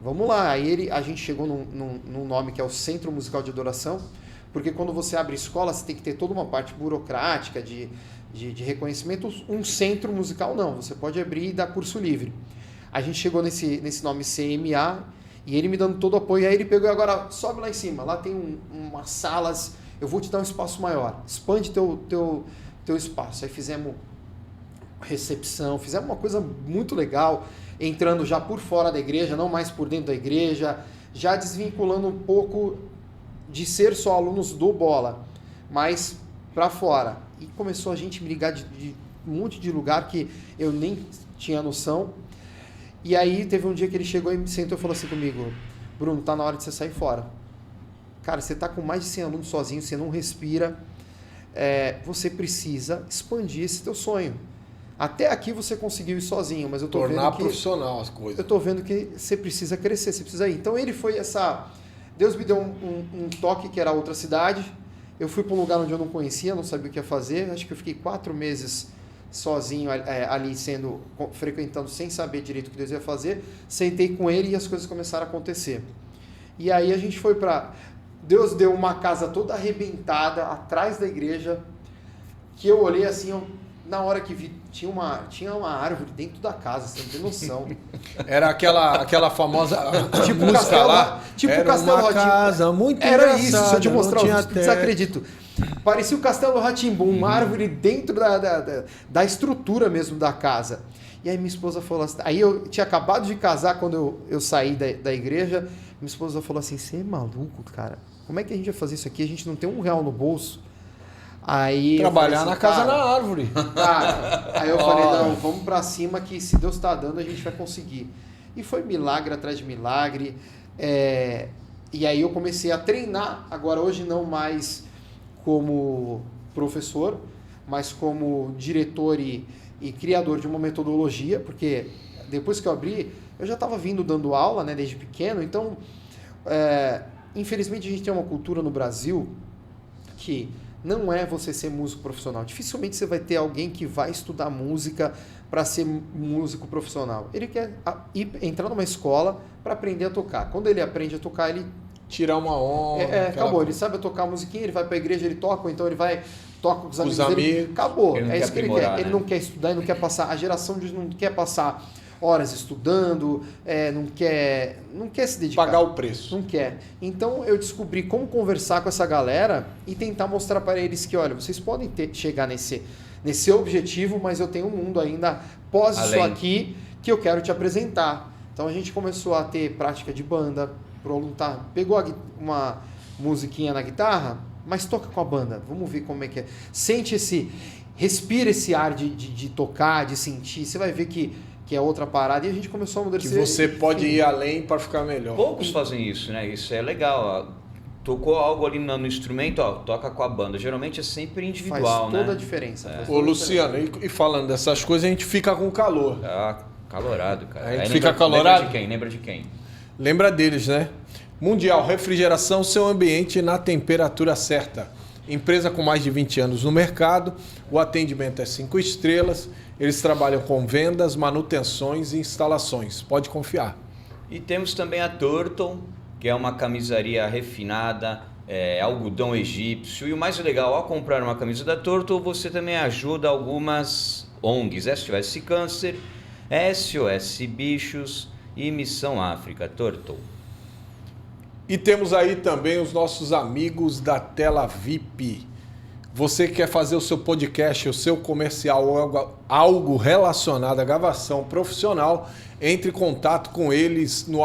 vamos lá. Aí a gente chegou num nome que é o Centro Musical de Adoração, porque quando você abre escola, você tem que ter toda uma parte burocrática de reconhecimento. Um centro musical não, você pode abrir e dar curso livre. A gente chegou nesse nome CMA, e ele me dando todo o apoio. Aí ele pegou e agora sobe lá em cima, lá tem umas salas, eu vou te dar um espaço maior, expande teu espaço. Aí fizemos recepção, fizemos uma coisa muito legal, entrando já por fora da igreja, não mais por dentro da igreja, já desvinculando um pouco de ser só alunos do Bola, mas para fora. E começou a gente me ligar de um monte de lugar que eu nem tinha noção. E aí teve um dia que ele chegou e me sentou e falou assim comigo: Bruno, tá na hora de você sair fora. Cara, você tá com mais de 100 alunos sozinho, você não respira, você precisa expandir esse teu sonho. Até aqui você conseguiu ir sozinho, mas eu tô vendo que... Tornar profissional as coisas. Eu tô vendo que você precisa crescer, você precisa ir. Então ele foi Deus me deu um toque que era outra cidade. Eu fui para um lugar onde eu não conhecia, não sabia o que ia fazer. Acho que eu fiquei 4 meses sozinho ali frequentando sem saber direito o que Deus ia fazer. Sentei com ele e as coisas começaram a acontecer. E aí a gente foi para... Deus deu uma casa toda arrebentada atrás da igreja, que eu olhei assim, na hora que vi, tinha uma árvore dentro da casa, você não tem noção. Era aquela famosa tipo música Castelo, lá. tipo era Castelo uma Rá-Tim-Bum. casa muito Era isso, se eu te mostrar, tinha eu desacredito. Parecia o Castelo Rá-Tim-Bum, uma árvore dentro da estrutura mesmo da casa. E aí minha esposa falou assim, aí eu tinha acabado de casar quando eu saí da igreja, minha esposa falou assim: você é maluco, cara? Como é que a gente vai fazer isso aqui? A gente não tem R$1 no bolso. Aí trabalhar assim, na casa na árvore. Cara, aí eu falei, não, vamos pra cima que se Deus tá dando, a gente vai conseguir. E foi milagre atrás de milagre. E aí eu comecei a treinar, agora hoje não mais como professor, mas como diretor e criador de uma metodologia, porque depois que eu abri, eu já estava vindo dando aula, né, desde pequeno. Então, infelizmente a gente tem uma cultura no Brasil que não é você ser músico profissional. Dificilmente você vai ter alguém que vai estudar música para ser músico profissional. Ele quer entrar numa escola para aprender a tocar. Quando ele aprende a tocar, ele... tirar uma onda. Acabou. Ele sabe tocar a musiquinha, ele vai para a igreja, ele toca, ou então ele vai... toca com os amigos dele. Acabou. É isso que ele quer. Ele não quer estudar, ele não quer passar... A geração de não quer passar horas estudando, não quer se dedicar. Pagar o preço. Não quer. Então eu descobri como conversar com essa galera e tentar mostrar para eles que, olha, vocês podem chegar nesse objetivo, mas eu tenho um mundo ainda pós isso aqui que eu quero te apresentar. Então a gente começou a ter prática de banda, pegou uma musiquinha na guitarra, mas toca com a banda, vamos ver como é que é. Respira esse ar de tocar, de sentir, você vai ver que é outra parada, e a gente começou a amadurecer. Que você pode ir além para ficar melhor. Poucos fazem isso, né? Isso é legal, ó. Tocou algo ali no instrumento, ó, toca com a banda. Geralmente é sempre individual, faz toda a diferença. Ô, Luciano, e falando dessas coisas, a gente fica com calor. Calorado, cara. A gente fica calorado? Lembra de quem? Lembra deles, né? Mundial Refrigeração, seu ambiente na temperatura certa. Empresa com mais de 20 anos no mercado, o atendimento é 5 estrelas, eles trabalham com vendas, manutenções e instalações. Pode confiar. E temos também a Turtle, que é uma camisaria refinada, algodão egípcio. E o mais legal, ao comprar uma camisa da Turtle, você também ajuda algumas ONGs, SOS Câncer, SOS Bichos e Missão África. Turtle. E temos aí também os nossos amigos da Tela VIP. Você quer fazer o seu podcast, o seu comercial, algo relacionado à gravação profissional, entre em contato com eles no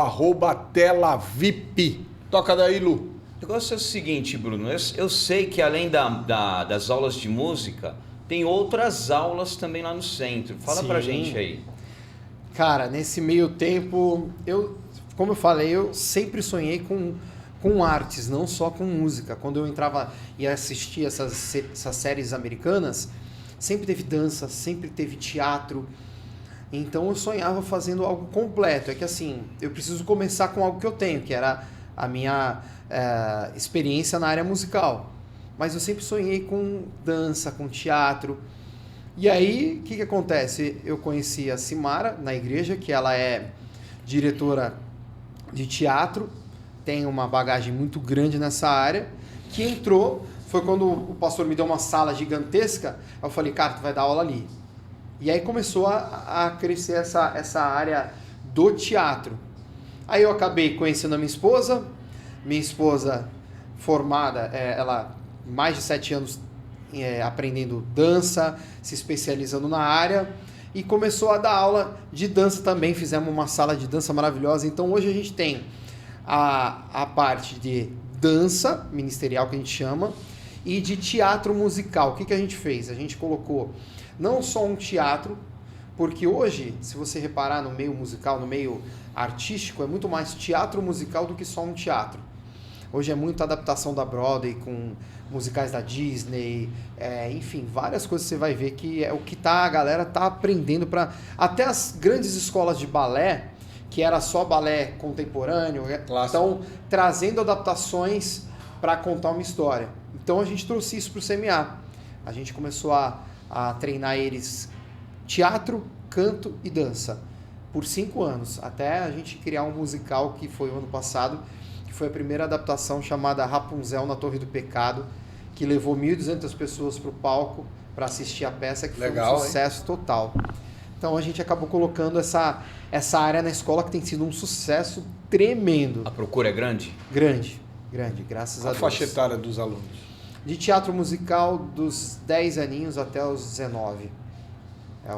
@TelaVip. Toca daí, Lu. O negócio é o seguinte, Bruno, eu sei que além das aulas de música, tem outras aulas também lá no centro. Fala pra gente aí. Cara, nesse meio tempo, como eu falei, eu sempre sonhei com artes, não só com música. Quando eu entrava e assistia essas séries americanas, sempre teve dança, sempre teve teatro. Então eu sonhava fazendo algo completo. É que assim, eu preciso começar com algo que eu tenho, que era a minha experiência na área musical. Mas eu sempre sonhei com dança, com teatro. E aí, o que acontece? Eu conheci a Simara na igreja, que ela é diretora de teatro, tem uma bagagem muito grande nessa área, que entrou, foi quando o pastor me deu uma sala gigantesca, eu falei, cara, tu vai dar aula ali. E aí começou a crescer essa área do teatro. Aí eu acabei conhecendo a minha esposa formada, ela mais de 7 anos aprendendo dança, se especializando na área, e começou a dar aula de dança também, fizemos uma sala de dança maravilhosa. Então hoje a gente tem a parte de dança ministerial, que a gente chama, e de teatro musical. O que a gente fez? A gente colocou não só um teatro, porque hoje, se você reparar no meio musical, no meio artístico, é muito mais teatro musical do que só um teatro. Hoje é muita adaptação da Broadway com musicais da Disney, enfim, várias coisas você vai ver que é o que a galera tá aprendendo para até as grandes escolas de balé, que era só balé contemporâneo, estão trazendo adaptações para contar uma história. Então a gente trouxe isso para o CMA. A gente começou a treinar eles teatro, canto e dança por 5 anos, até a gente criar um musical que foi o ano passado, que foi a primeira adaptação chamada Rapunzel na Torre do Pecado, que levou 1.200 pessoas para o palco para assistir a peça, que foi um sucesso total. Então a gente acabou colocando essa área na escola, que tem sido um sucesso tremendo. A procura é grande? Grande, graças a Deus. A faixa etária dos alunos? De teatro musical, dos 10 aninhos até os 19.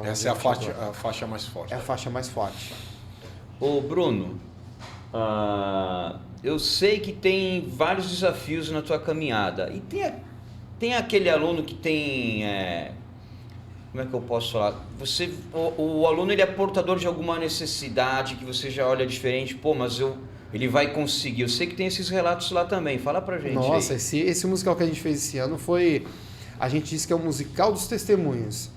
Essa é a faixa mais forte. É a faixa mais forte. Ô Bruno, eu sei que tem vários desafios na tua caminhada. E tem aquele aluno que tem... como é que eu posso falar? O aluno ele é portador de alguma necessidade que você já olha diferente. Pô, mas ele vai conseguir. Eu sei que tem esses relatos lá também. Fala pra gente. Nossa, aí. Esse musical que a gente fez esse ano foi... A gente disse que é o musical dos testemunhos.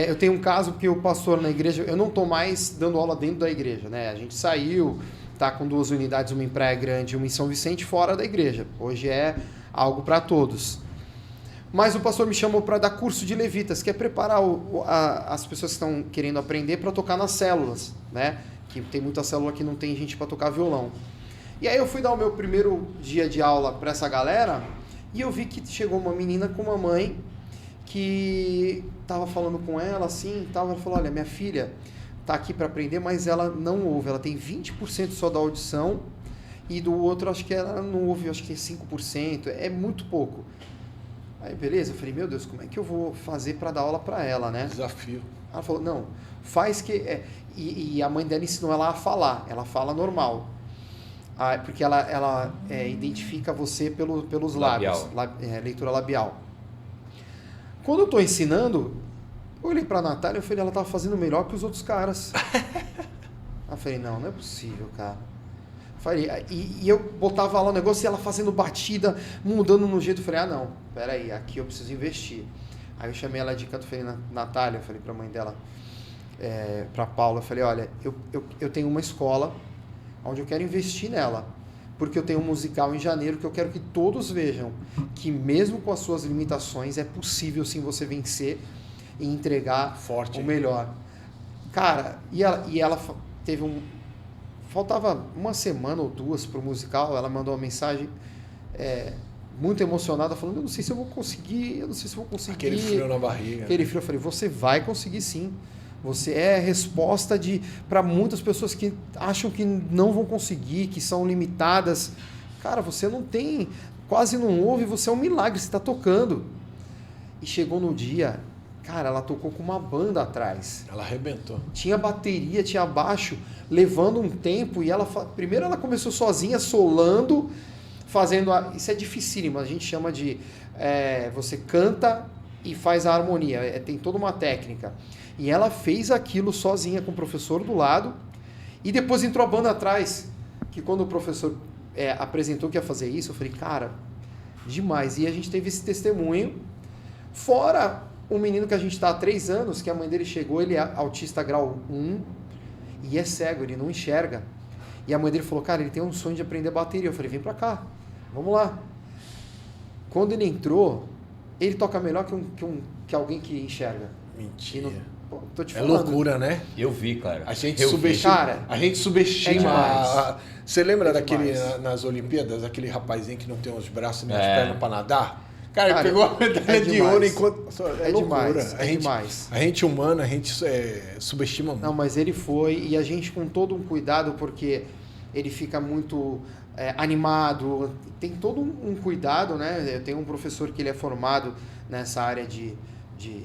Eu tenho um caso que o pastor na igreja... Eu não estou mais dando aula dentro da igreja, né? A gente saiu, tá com 2 unidades, uma em Praia Grande e uma em São Vicente, fora da igreja. Hoje é algo para todos. Mas o pastor me chamou para dar curso de levitas, que é preparar as pessoas que estão querendo aprender para tocar nas células, né? Que tem muita célula que não tem gente para tocar violão. E aí eu fui dar o meu primeiro dia de aula para essa galera e eu vi que chegou uma menina com uma mãe que estava falando com ela assim, ela falou, olha, minha filha está aqui para aprender, mas ela não ouve, ela tem 20% só da audição e do outro acho que ela não ouve, acho que é 5%, é muito pouco. Aí beleza, eu falei, meu Deus, como é que eu vou fazer para dar aula para ela, né? Desafio. Ela falou, não, faz que... E a mãe dela ensinou ela a falar, ela fala normal. Porque ela identifica você pelos lábios, leitura labial. Quando eu estou ensinando, eu olhei para a Natália e falei, ela estava fazendo melhor que os outros caras. Eu falei, não é possível, cara. Falei, e eu botava lá o negócio e ela fazendo batida, mudando no jeito. Eu falei, não, peraí, aqui eu preciso investir. Aí eu chamei ela de canto, falei, Natália, eu falei para a mãe dela, para Paula, eu falei, olha, eu tenho uma escola onde eu quero investir nela, porque eu tenho um musical em janeiro que eu quero que todos vejam que mesmo com as suas limitações é possível sim você vencer e entregar o melhor. Cara, e ela teve faltava 1 semana ou 2 para o musical, ela mandou uma mensagem muito emocionada, falando, eu não sei se eu vou conseguir. Aquele frio na barriga. Aquele frio, eu falei, você vai conseguir sim. Você é resposta para muitas pessoas que acham que não vão conseguir, que são limitadas. Cara, você não tem, quase não ouve, você é um milagre, você está tocando. E chegou no dia, cara, ela tocou com uma banda atrás. Ela arrebentou. Tinha bateria, tinha baixo, levando um tempo. E primeiro ela começou sozinha, solando, fazendo... Isso é dificílimo, a gente chama de... você canta e faz a harmonia, tem toda uma técnica. E ela fez aquilo sozinha com o professor do lado. E depois entrou a banda atrás, que quando o professor apresentou que ia fazer isso, eu falei, cara, demais. E a gente teve esse testemunho. Fora um menino que a gente está há 3 anos, que a mãe dele chegou, ele é autista grau 1 e é cego, ele não enxerga. E a mãe dele falou, cara, ele tem um sonho de aprender bateria. Eu falei, vem pra cá, vamos lá. Quando ele entrou, ele toca melhor que alguém que enxerga. Mentira. Pô, tô te É falando. loucura, né? Eu vi, cara. A gente Eu subestima. Cara, a gente subestima. é demais. Você lembra É daquele demais. nas Olimpíadas, aquele rapazinho que não tem os braços nem as É. pernas pra nadar? Cara, ele Cara, pegou a medalha é de demais. ouro enquanto. É loucura. demais, A é gente, demais. A gente humana, a gente subestima muito. Não, mas ele foi, e a gente com todo um cuidado, porque ele fica muito animado, tem todo um cuidado, né? Eu tenho um professor que ele é formado nessa área de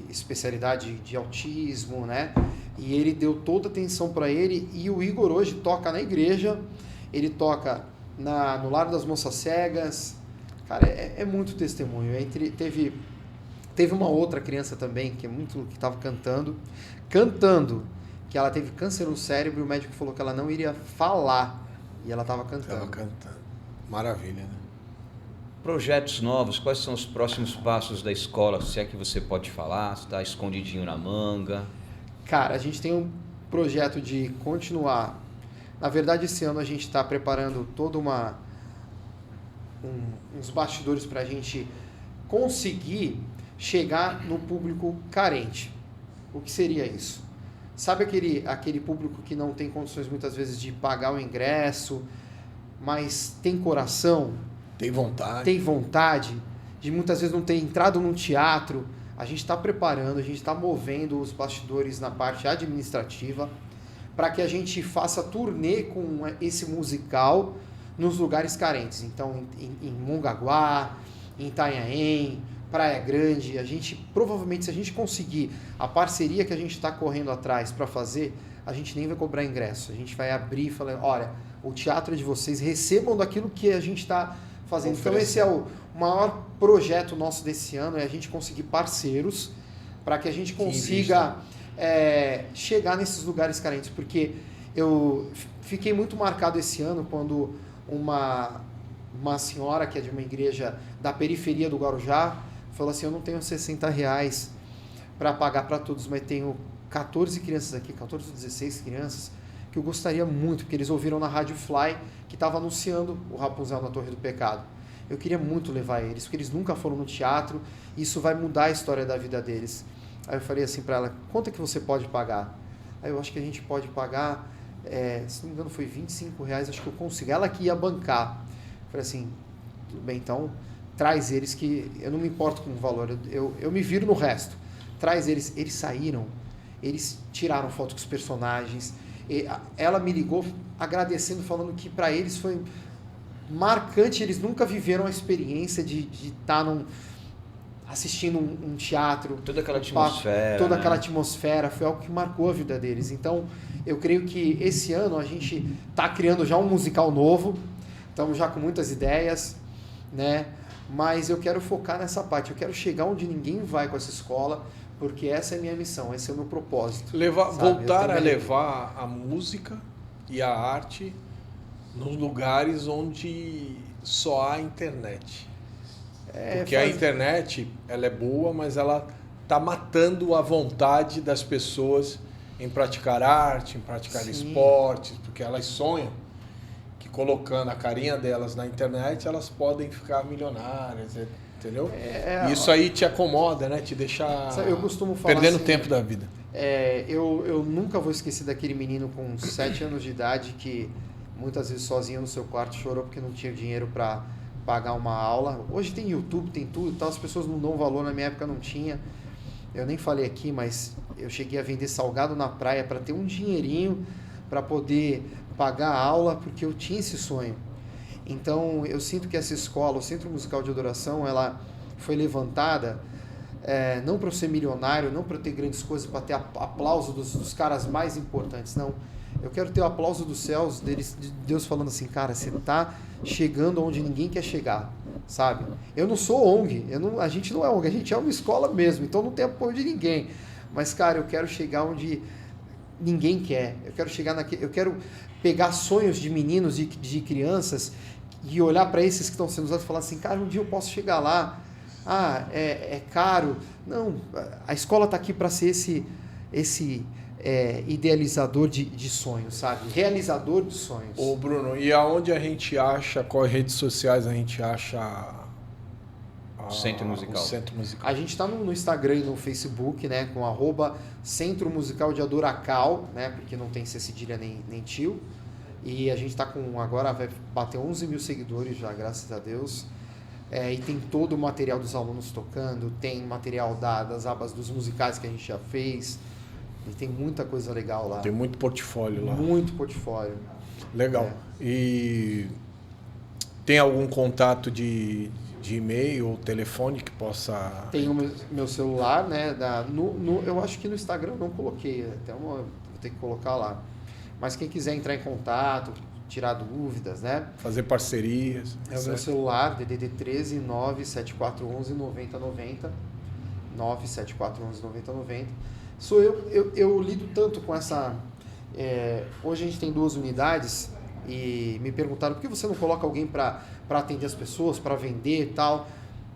especialidade de autismo, né? E ele deu toda a atenção para ele, e o Igor hoje toca na igreja, ele toca no Lar das Moças Cegas. Cara, é muito testemunho. Teve uma outra criança também que estava cantando, que ela teve câncer no cérebro e o médico falou que ela não iria falar, e ela estava cantando. Tava cantando. Maravilha, né? Projetos novos, quais são os próximos passos da escola? Se é que você pode falar, se está escondidinho na manga. Cara, a gente tem um projeto de continuar. Na verdade, esse ano a gente está preparando toda uns bastidores para a gente conseguir chegar no público carente. O que seria isso? Sabe aquele público que não tem condições muitas vezes de pagar o ingresso, mas tem coração, Tem vontade. tem vontade, de muitas vezes não ter entrado num teatro? A gente está preparando, a gente está movendo os bastidores na parte administrativa para que a gente faça turnê com esse musical nos lugares carentes. Então, em Mongaguá, em Itanhaém, Praia Grande, a gente provavelmente, se a gente conseguir a parceria que a gente está correndo atrás para fazer, a gente nem vai cobrar ingresso. A gente vai abrir e falar, olha, o teatro é de vocês, recebam daquilo que a gente está fazendo. Então esse é o maior projeto nosso desse ano, é a gente conseguir parceiros para que a gente consiga chegar nesses lugares carentes. Porque eu fiquei muito marcado esse ano quando uma senhora que é de uma igreja da periferia do Guarujá falou assim, eu não tenho R$60 para pagar para todos, mas tenho 14 crianças aqui, 14 ou 16 crianças, que eu gostaria muito, porque eles ouviram na Rádio Fly, que estava anunciando o Rapunzel na Torre do Pecado. Eu queria muito levar eles, porque eles nunca foram no teatro, e isso vai mudar a história da vida deles. Aí eu falei assim para ela, quanto é que você pode pagar? Aí eu acho que a gente pode pagar, se não me engano foi R$25, acho que eu consigo. Ela que ia bancar. Eu falei assim, tudo bem, então traz eles, que eu não me importo com o valor, eu me viro no resto. Traz eles. Eles saíram, eles tiraram foto com os personagens. Ela me ligou agradecendo, falando que para eles foi marcante, eles nunca viveram a experiência de estar assistindo um teatro. Toda aquela atmosfera. Toda aquela atmosfera, foi algo que marcou a vida deles. Então, eu creio que esse ano a gente está criando já um musical novo, estamos já com muitas ideias, né? Mas eu quero focar nessa parte, eu quero chegar onde ninguém vai com essa escola, porque essa é a minha missão, esse é o meu propósito. Voltar a levar a música e a arte nos lugares onde só há internet. Porque a internet, ela é boa, mas ela está matando a vontade das pessoas em praticar arte, em praticar esportes, porque elas sonham que colocando a carinha delas na internet, elas podem ficar milionárias, entendeu? Isso aí te acomoda, né? Te deixa eu costumo falar perdendo assim, tempo da vida. Eu nunca vou esquecer daquele menino com 7 anos de idade que muitas vezes sozinho no seu quarto chorou porque não tinha dinheiro para pagar uma aula. Hoje tem YouTube, tem tudo e tal, as pessoas não dão valor, na minha época não tinha. Eu nem falei aqui, mas eu cheguei a vender salgado na praia para ter um dinheirinho para poder pagar a aula, porque eu tinha esse sonho. Então, eu sinto que essa escola, o Centro Musical de Adoração, ela foi levantada não para eu ser milionário, não para eu ter grandes coisas, para ter aplauso dos caras mais importantes, não. Eu quero ter o aplauso dos céus, de Deus falando assim, cara, você está chegando onde ninguém quer chegar, sabe? Eu não sou ONG, a gente não é ONG, a gente é uma escola mesmo, então não tem apoio de ninguém. Mas, cara, eu quero chegar onde ninguém quer. Eu quero chegar eu quero pegar sonhos de meninos e de crianças e olhar para esses que estão sendo usados e falar assim, cara, um dia eu posso chegar lá. Ah, é caro. Não, a escola está aqui para ser esse idealizador de sonhos, sabe? Realizador de sonhos. Ô Bruno, e aonde a gente acha, quais redes sociais a gente acha Centro Musical. O Centro Musical. A gente está no Instagram e no Facebook, né? Com @Centro Musical de Adoracal, né? Porque não tem C cedilha nem tio. E a gente está com, agora vai bater 11 mil seguidores já, graças a Deus. E tem todo o material dos alunos tocando, tem material das abas dos musicais que a gente já fez. E tem muita coisa legal lá. Tem muito portfólio lá. Muito portfólio. Legal. E tem algum contato de e-mail ou telefone que possa... Tem o meu celular, né? Eu acho que no Instagram eu não coloquei, vou ter que colocar lá. Mas quem quiser entrar em contato, tirar dúvidas, né? Fazer parcerias. É o meu celular, DDD 13 97411 9090. 97411 9090. Sou eu lido tanto com essa... hoje a gente tem 2 unidades e me perguntaram por que você não coloca alguém para atender as pessoas, para vender e tal.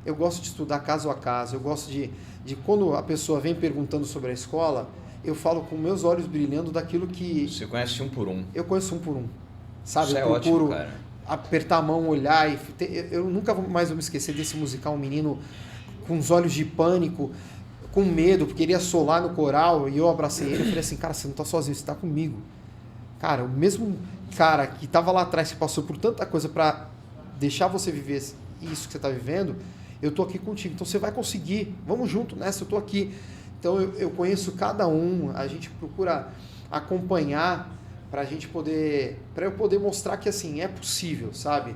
Eu gosto de estudar caso a caso, eu gosto de quando a pessoa vem perguntando sobre a escola, eu falo com meus olhos brilhando daquilo que... Você conhece um por um. Eu conheço um por um, sabe? Isso eu procuro ótimo, cara. Apertar a mão, olhar e... Eu nunca mais vou me esquecer desse musical, um menino com os olhos de pânico, com medo, porque ele ia solar no coral, e eu abracei ele e falei assim, cara, você não tá sozinho, você tá comigo. Cara, o mesmo cara que tava lá atrás, que passou por tanta coisa para deixar você viver isso que você tá vivendo, eu tô aqui contigo, então você vai conseguir, vamos junto nessa, eu tô aqui. Então eu conheço cada um, a gente procura acompanhar para eu poder mostrar que assim, é possível, sabe?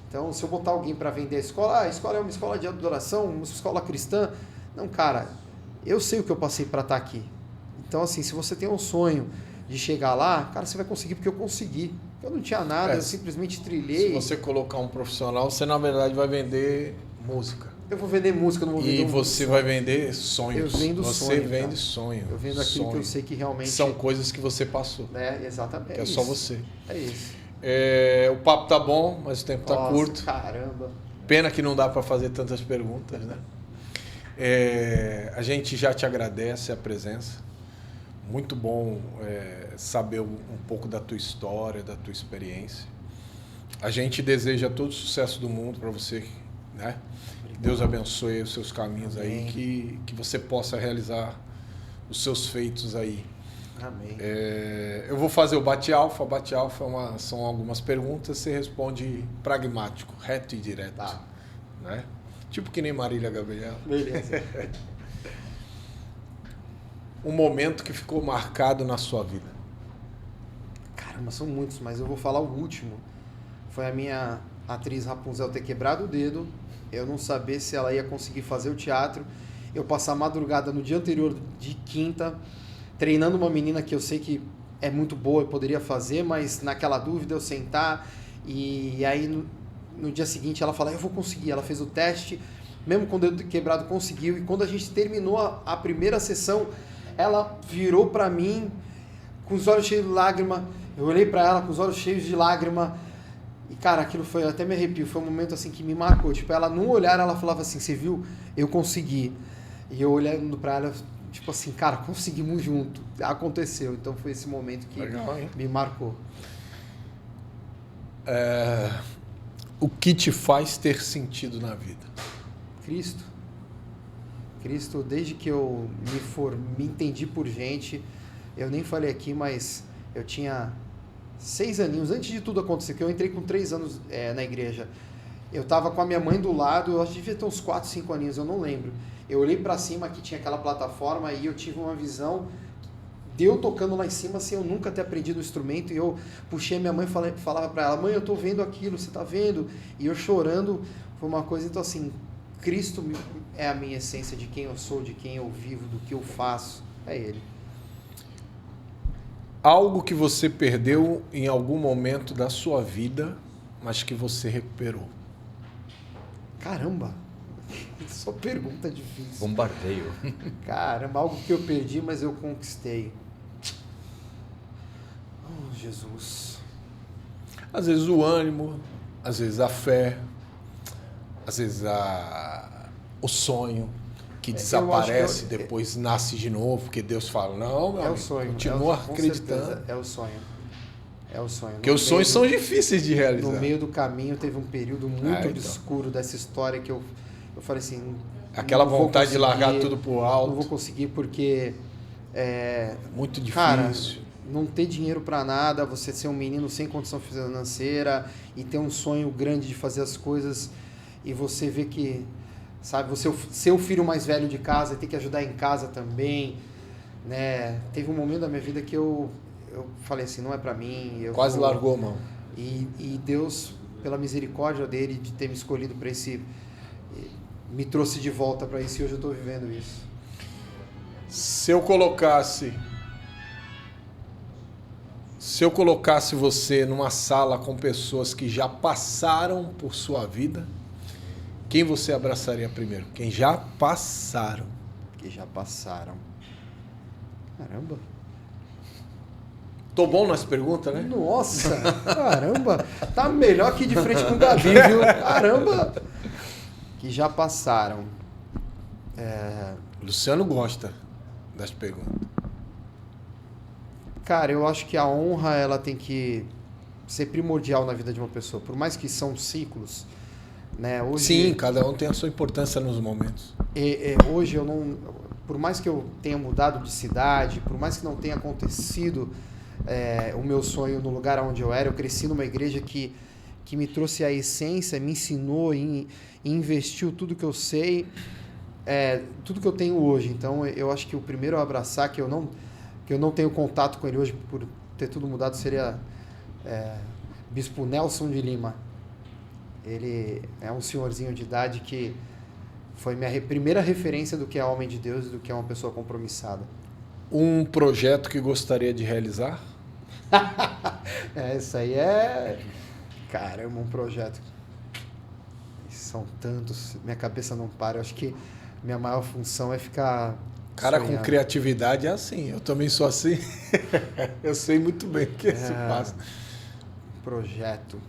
Então se eu botar alguém para vender a escola é uma escola de adoração, uma escola cristã, não, cara, eu sei o que eu passei para estar aqui. Então assim, se você tem um sonho de chegar lá, cara, você vai conseguir, porque eu consegui. Eu não tinha nada, eu simplesmente trilhei. Se você colocar um profissional, você na verdade vai vender música. Eu vou vender música, não vou vender você vai vender sonhos. Eu vendo você sonho, vende sonho. Eu vendo aquilo que eu sei que realmente... São coisas que você passou. Exatamente. Que é só você. É isso. O papo tá bom, mas o tempo tá curto. Caramba. Pena que não dá para fazer tantas perguntas, né? A gente já te agradece a presença. Muito bom saber um pouco da tua história, da tua experiência. A gente deseja todo o sucesso do mundo para você, né? Deus abençoe os seus caminhos. Amém. Aí, que você possa realizar os seus feitos aí. Amém. Eu vou fazer o bate-alfa. Bate-alfa são algumas perguntas, você responde pragmático, reto e direto. Tá. Né? Tipo que nem Marília Gabriela. Beleza. Um momento que ficou marcado na sua vida. Caramba, são muitos, mas eu vou falar o último. Foi a minha atriz Rapunzel ter quebrado o dedo, eu não saber se ela ia conseguir fazer o teatro, eu passar a madrugada no dia anterior de quinta, treinando uma menina que eu sei que é muito boa e poderia fazer, mas naquela dúvida eu sentar, e aí no dia seguinte ela fala, eu vou conseguir. Ela fez o teste, mesmo com o dedo quebrado conseguiu, e quando a gente terminou a primeira sessão, ela virou para mim com os olhos cheios de lágrima, eu olhei para ela com os olhos cheios de lágrima. E, cara, aquilo foi, eu até me arrepio, foi um momento, assim, que me marcou. Tipo, ela, num olhar, ela falava assim, você viu? Eu consegui. E eu olhando pra ela, tipo assim, cara, conseguimos junto. Aconteceu. Então, foi esse momento que me marcou. O que te faz ter sentido na vida? Cristo. Cristo, desde que eu me entendi por gente, eu nem falei aqui, mas eu tinha 6 aninhos, antes de tudo acontecer, que eu entrei com 3 anos na igreja. Eu estava com a minha mãe do lado, eu acho que devia ter uns 4, 5 aninhos, eu não lembro. Eu olhei para cima, que tinha aquela plataforma, e eu tive uma visão de eu tocando lá em cima, sem eu nunca ter aprendido o instrumento, e eu puxei a minha mãe e falava para ela, mãe, eu estou vendo aquilo, você está vendo? E eu chorando, foi uma coisa, então assim, Cristo é a minha essência de quem eu sou, de quem eu vivo, do que eu faço, é Ele. Algo que você perdeu em algum momento da sua vida, mas que você recuperou. Caramba, só pergunta difícil. Bombardeio. Caramba, algo que eu perdi, mas eu conquistei. Oh, Jesus. Às vezes o ânimo, às vezes a fé, às vezes o sonho que desaparece, depois nasce de novo, porque Deus fala, não, meu amigo, sonho, continua acreditando. É o sonho. É o sonho. Porque os sonhos são difíceis de realizar. No meio do caminho teve um período muito obscuro dessa história que eu falei assim... Aquela vontade de largar tudo pro alto. Não vou conseguir porque... muito difícil. Cara, não ter dinheiro para nada, você ser um menino sem condição financeira e ter um sonho grande de fazer as coisas e você ver que, sabe, você ser o filho mais velho de casa e ter que ajudar em casa também, né? Teve um momento da minha vida que eu falei assim, não é para mim. Quase largou a mão. E Deus, pela misericórdia dele de ter me escolhido para esse, me trouxe de volta para isso e hoje eu estou vivendo isso. Se eu colocasse você numa sala com pessoas que já passaram por sua vida, quem você abraçaria primeiro? Quem já passaram. Que já passaram. Caramba. Tô bom nas perguntas, né? Nossa, caramba. Tá melhor que de frente com o Gabi, viu? Caramba. Que já passaram. Luciano gosta das perguntas. Cara, eu acho que a honra ela tem que ser primordial na vida de uma pessoa. Por mais que são ciclos, né? Hoje, sim, cada um tem a sua importância nos momentos. Hoje eu não... Por mais que eu tenha mudado de cidade, por mais que não tenha acontecido o meu sonho no lugar onde eu era, eu cresci numa igreja que me trouxe a essência, me ensinou e investiu tudo que eu sei, tudo que eu tenho hoje. Então eu acho que o primeiro a abraçar, que eu não tenho contato com ele hoje por ter tudo mudado, seria Bispo Nelson de Lima. Ele é um senhorzinho de idade que foi minha primeira referência do que é homem de Deus e do que é uma pessoa compromissada. Um projeto que gostaria de realizar? Isso aí é... Caramba, um projeto. São tantos, minha cabeça não para. Eu acho que minha maior função é ficar... Cara, sonhando. com criatividade é assim. Eu também sou assim. Eu sei muito bem o que se passa. Projeto.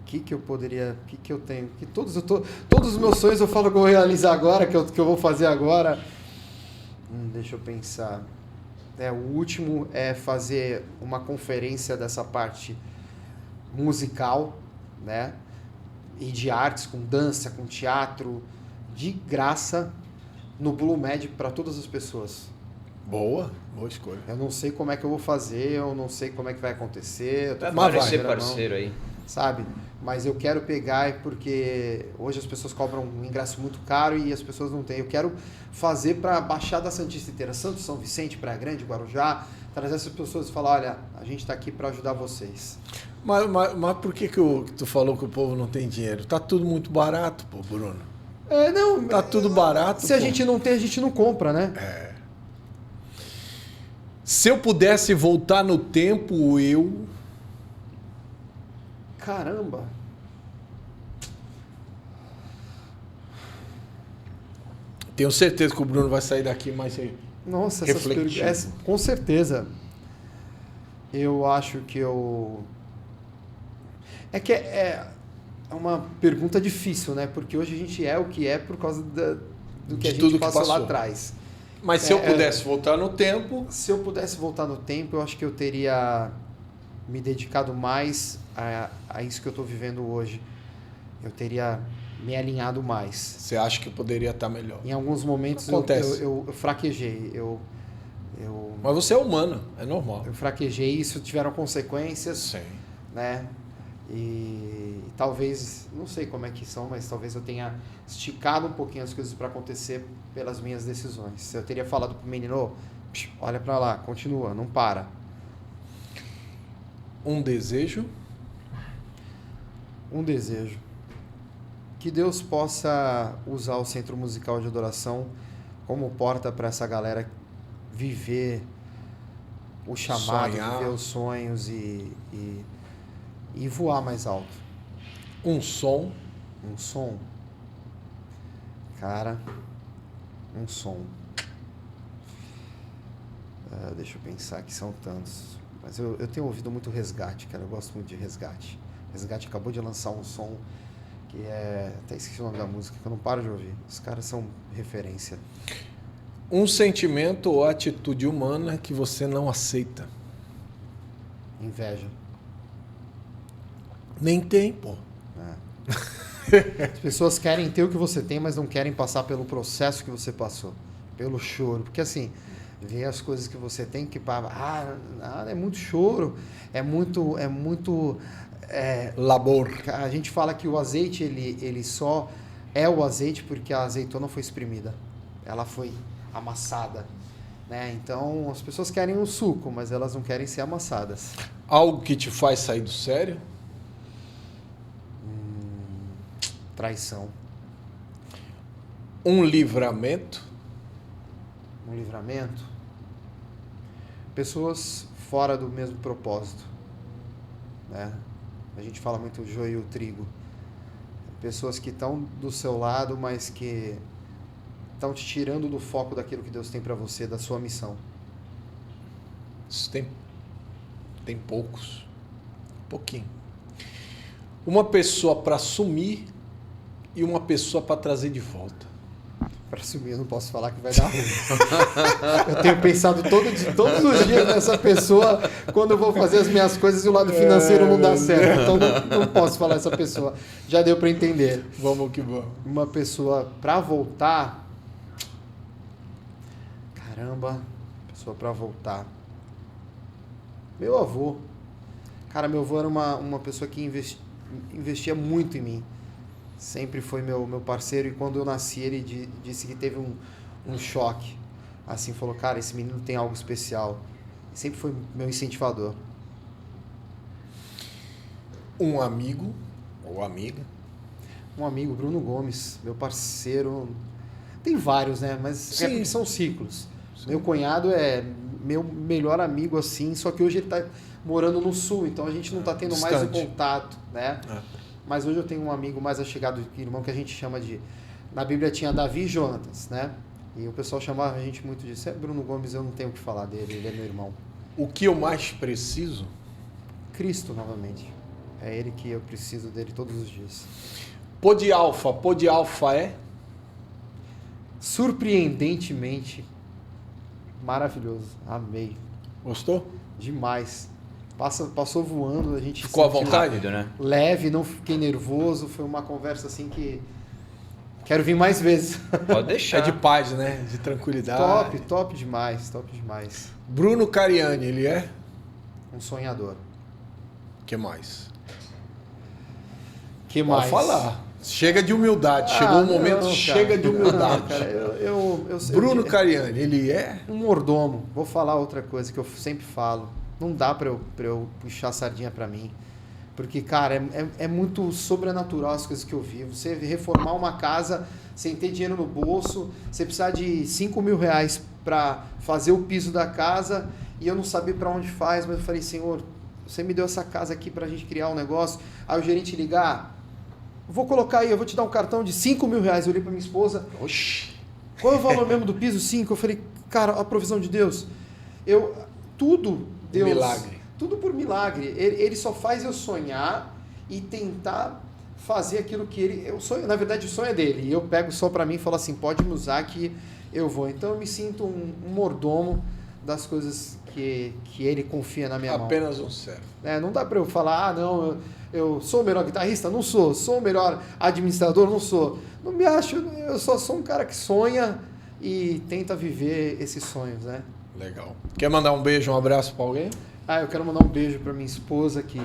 O que eu poderia... O que eu tenho? Que todos os meus sonhos eu falo que eu vou realizar agora, que eu vou fazer agora. Deixa eu pensar. O último é fazer uma conferência dessa parte musical, né? E de artes, com dança, com teatro, de graça, no Blue Med para todas as pessoas. Boa escolha. Eu não sei como é que eu vou fazer, eu não sei como é que vai acontecer. Eu tô ser parceiro aí. Sabe? Mas eu quero pegar porque hoje as pessoas cobram um ingresso muito caro e as pessoas não têm. Eu quero fazer para a Baixada Santista inteira, Santos, São Vicente, Praia Grande, Guarujá, trazer essas pessoas e falar, olha, a gente está aqui para ajudar vocês. Mas por que tu falou que o povo não tem dinheiro? Tá tudo muito barato, pô, Bruno. Não, tá tudo barato. Se a gente não tem, a gente não compra, né? Se eu pudesse voltar no tempo, eu... Caramba! Tenho certeza que o Bruno vai sair daqui mais Nossa, refletido. Com certeza. Eu acho que eu... É uma pergunta difícil, né? Porque hoje a gente é o que é por causa do que a gente passou lá atrás. Mas se eu pudesse voltar no tempo... Se eu pudesse voltar no tempo, eu acho que eu teria me dedicado mais a isso que eu estou vivendo hoje. Eu teria me alinhado mais. Você acha que poderia estar melhor? Em alguns momentos eu fraquejei. Mas você é humano, é normal. Eu fraquejei e isso tiveram consequências. Sim. Né? E talvez, não sei como é que são, mas talvez eu tenha esticado um pouquinho as coisas para acontecer pelas minhas decisões. Eu teria falado pro menino, olha para lá, continua, não para. Um desejo? Um desejo. Que Deus possa usar o Centro Musical de Adoração como porta para essa galera viver o chamado, sonhar. Viver os sonhos e voar mais alto. Um som? Um som? Cara, um som. Deixa eu pensar que são tantos. Mas eu tenho ouvido muito Resgate, cara. Eu gosto muito de Resgate. Resgate acabou de lançar um som que até esqueci o nome da música, que eu não paro de ouvir. Os caras são referência. Um sentimento ou atitude humana que você não aceita? Inveja. Nem tem, pô. As pessoas querem ter o que você tem, mas não querem passar pelo processo que você passou, pelo choro. Porque assim, ver as coisas que você tem que... é muito choro, é muito labor. A gente fala que o azeite, ele só é o azeite porque a azeitona foi espremida. Ela foi amassada. Né? Então, as pessoas querem o suco, mas elas não querem ser amassadas. Algo que te faz sair do sério? Traição. Um livramento? Um livramento? Pessoas fora do mesmo propósito. Né? A gente fala muito o joio e o trigo. Pessoas que estão do seu lado, mas que estão te tirando do foco daquilo que Deus tem para você, da sua missão. Isso tem poucos. Pouquinho. Uma pessoa para sumir e uma pessoa para trazer de volta. Para sumir eu não posso falar que vai dar ruim. Eu tenho pensado todos os dias nessa pessoa quando eu vou fazer as minhas coisas e o lado financeiro não dá certo. Então não posso falar essa pessoa. Já deu para entender. Vamos que vamos. Uma pessoa para voltar... Caramba, pessoa para voltar. Meu avô. Cara, meu avô era uma pessoa que investia muito em mim. Sempre foi meu parceiro, e quando eu nasci ele disse que teve um choque. Assim, falou, cara, esse menino tem algo especial. E sempre foi meu incentivador. Um amigo ou amiga? Um amigo, Bruno Gomes, meu parceiro. Tem vários, né? Mas são ciclos. Sim. Meu cunhado é meu melhor amigo, assim, só que hoje ele tá morando no sul, então a gente não tá tendo distante. Mais o contato, né? Mas hoje eu tenho um amigo mais achegado que irmão que a gente chama de... Na Bíblia tinha Davi e Jonatas, né? E o pessoal chamava a gente muito disso. Bruno Gomes, eu não tenho o que falar dele, ele é meu irmão. O que eu mais preciso? Cristo, novamente. É ele que eu preciso dele todos os dias. Pô de alfa é? Surpreendentemente maravilhoso. Amei. Gostou? Demais. Passou voando, a gente ficou à vontade, né? Leve, não fiquei nervoso, foi uma conversa assim que quero vir mais vezes. Pode deixar. É de paz, né? De tranquilidade. Top demais, top demais. Bruno Cariani, ele é? Um sonhador. Que mais? Que mais? Pode falar. Chega de humildade. Chegou o momento, não, chega de humildade. Não, cara, Bruno Cariani, ele é? Um mordomo. Vou falar outra coisa que eu sempre falo. Não dá pra eu puxar a sardinha pra mim. Porque, cara, é muito sobrenatural as coisas que eu vi. Você reformar uma casa sem ter dinheiro no bolso, você precisar de 5 mil reais pra fazer o piso da casa e eu não sabia pra onde faz, mas eu falei, Senhor, você me deu essa casa aqui pra gente criar um negócio. Aí o gerente ligar, vou colocar aí, eu vou te dar um cartão de 5 mil reais. Eu olhei pra minha esposa. Oxi. Qual é o valor mesmo do piso? 5. Eu falei, cara, a provisão de Deus. Tudo, Deus. Milagre. Tudo por milagre. Ele só faz eu sonhar e tentar fazer aquilo que ele... Na verdade, o sonho é dele. E eu pego só pra mim e falo assim, pode me usar que eu vou. Então eu me sinto um mordomo das coisas que ele confia na minha mão. Apenas um servo. Não dá pra eu falar, não, eu sou o melhor guitarrista? Não sou. Sou o melhor administrador? Não sou. Não me acho, eu só sou um cara que sonha e tenta viver esses sonhos, né? Legal. Quer mandar um beijo, um abraço pra alguém? Eu quero mandar um beijo pra minha esposa que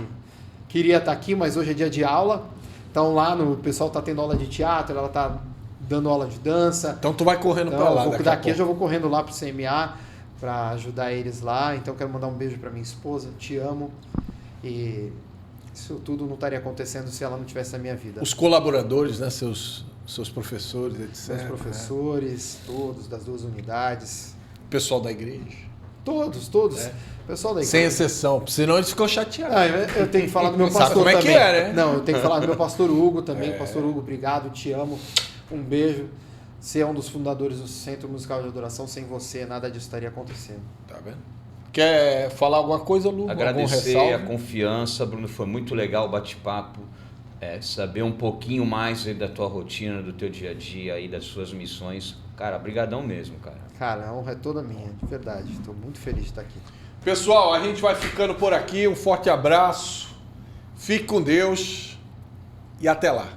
queria estar aqui, mas hoje é dia de aula. Então lá o pessoal tá tendo aula de teatro, ela tá dando aula de dança. Então tu vai correndo pra lá. Daqui eu já vou correndo lá pro CMA para ajudar eles lá. Então quero mandar um beijo para minha esposa, te amo. E isso tudo não estaria acontecendo se ela não tivesse na minha vida. Os colaboradores, né, seus professores, etc. Meus professores, todos das 2 unidades. Pessoal da igreja. Todos. Pessoal da igreja. Sem exceção, senão eles ficam chateados. Eu tenho que falar do meu pastor Sabe como é também. Que é, né? Não, eu tenho que falar do meu pastor Hugo também. Pastor Hugo, obrigado, te amo. Um beijo. Você é um dos fundadores do Centro Musical de Adoração. Sem você, nada disso estaria acontecendo. Tá vendo? Quer falar alguma coisa, Lu? Agradecer a confiança, Bruno. Foi muito legal o bate-papo. Saber um pouquinho mais da tua rotina, do teu dia a dia e das suas missões. Cara, brigadão mesmo, cara. Cara, a honra é toda minha, de verdade. Estou muito feliz de estar aqui. Pessoal, a gente vai ficando por aqui. Um forte abraço. Fique com Deus e até lá.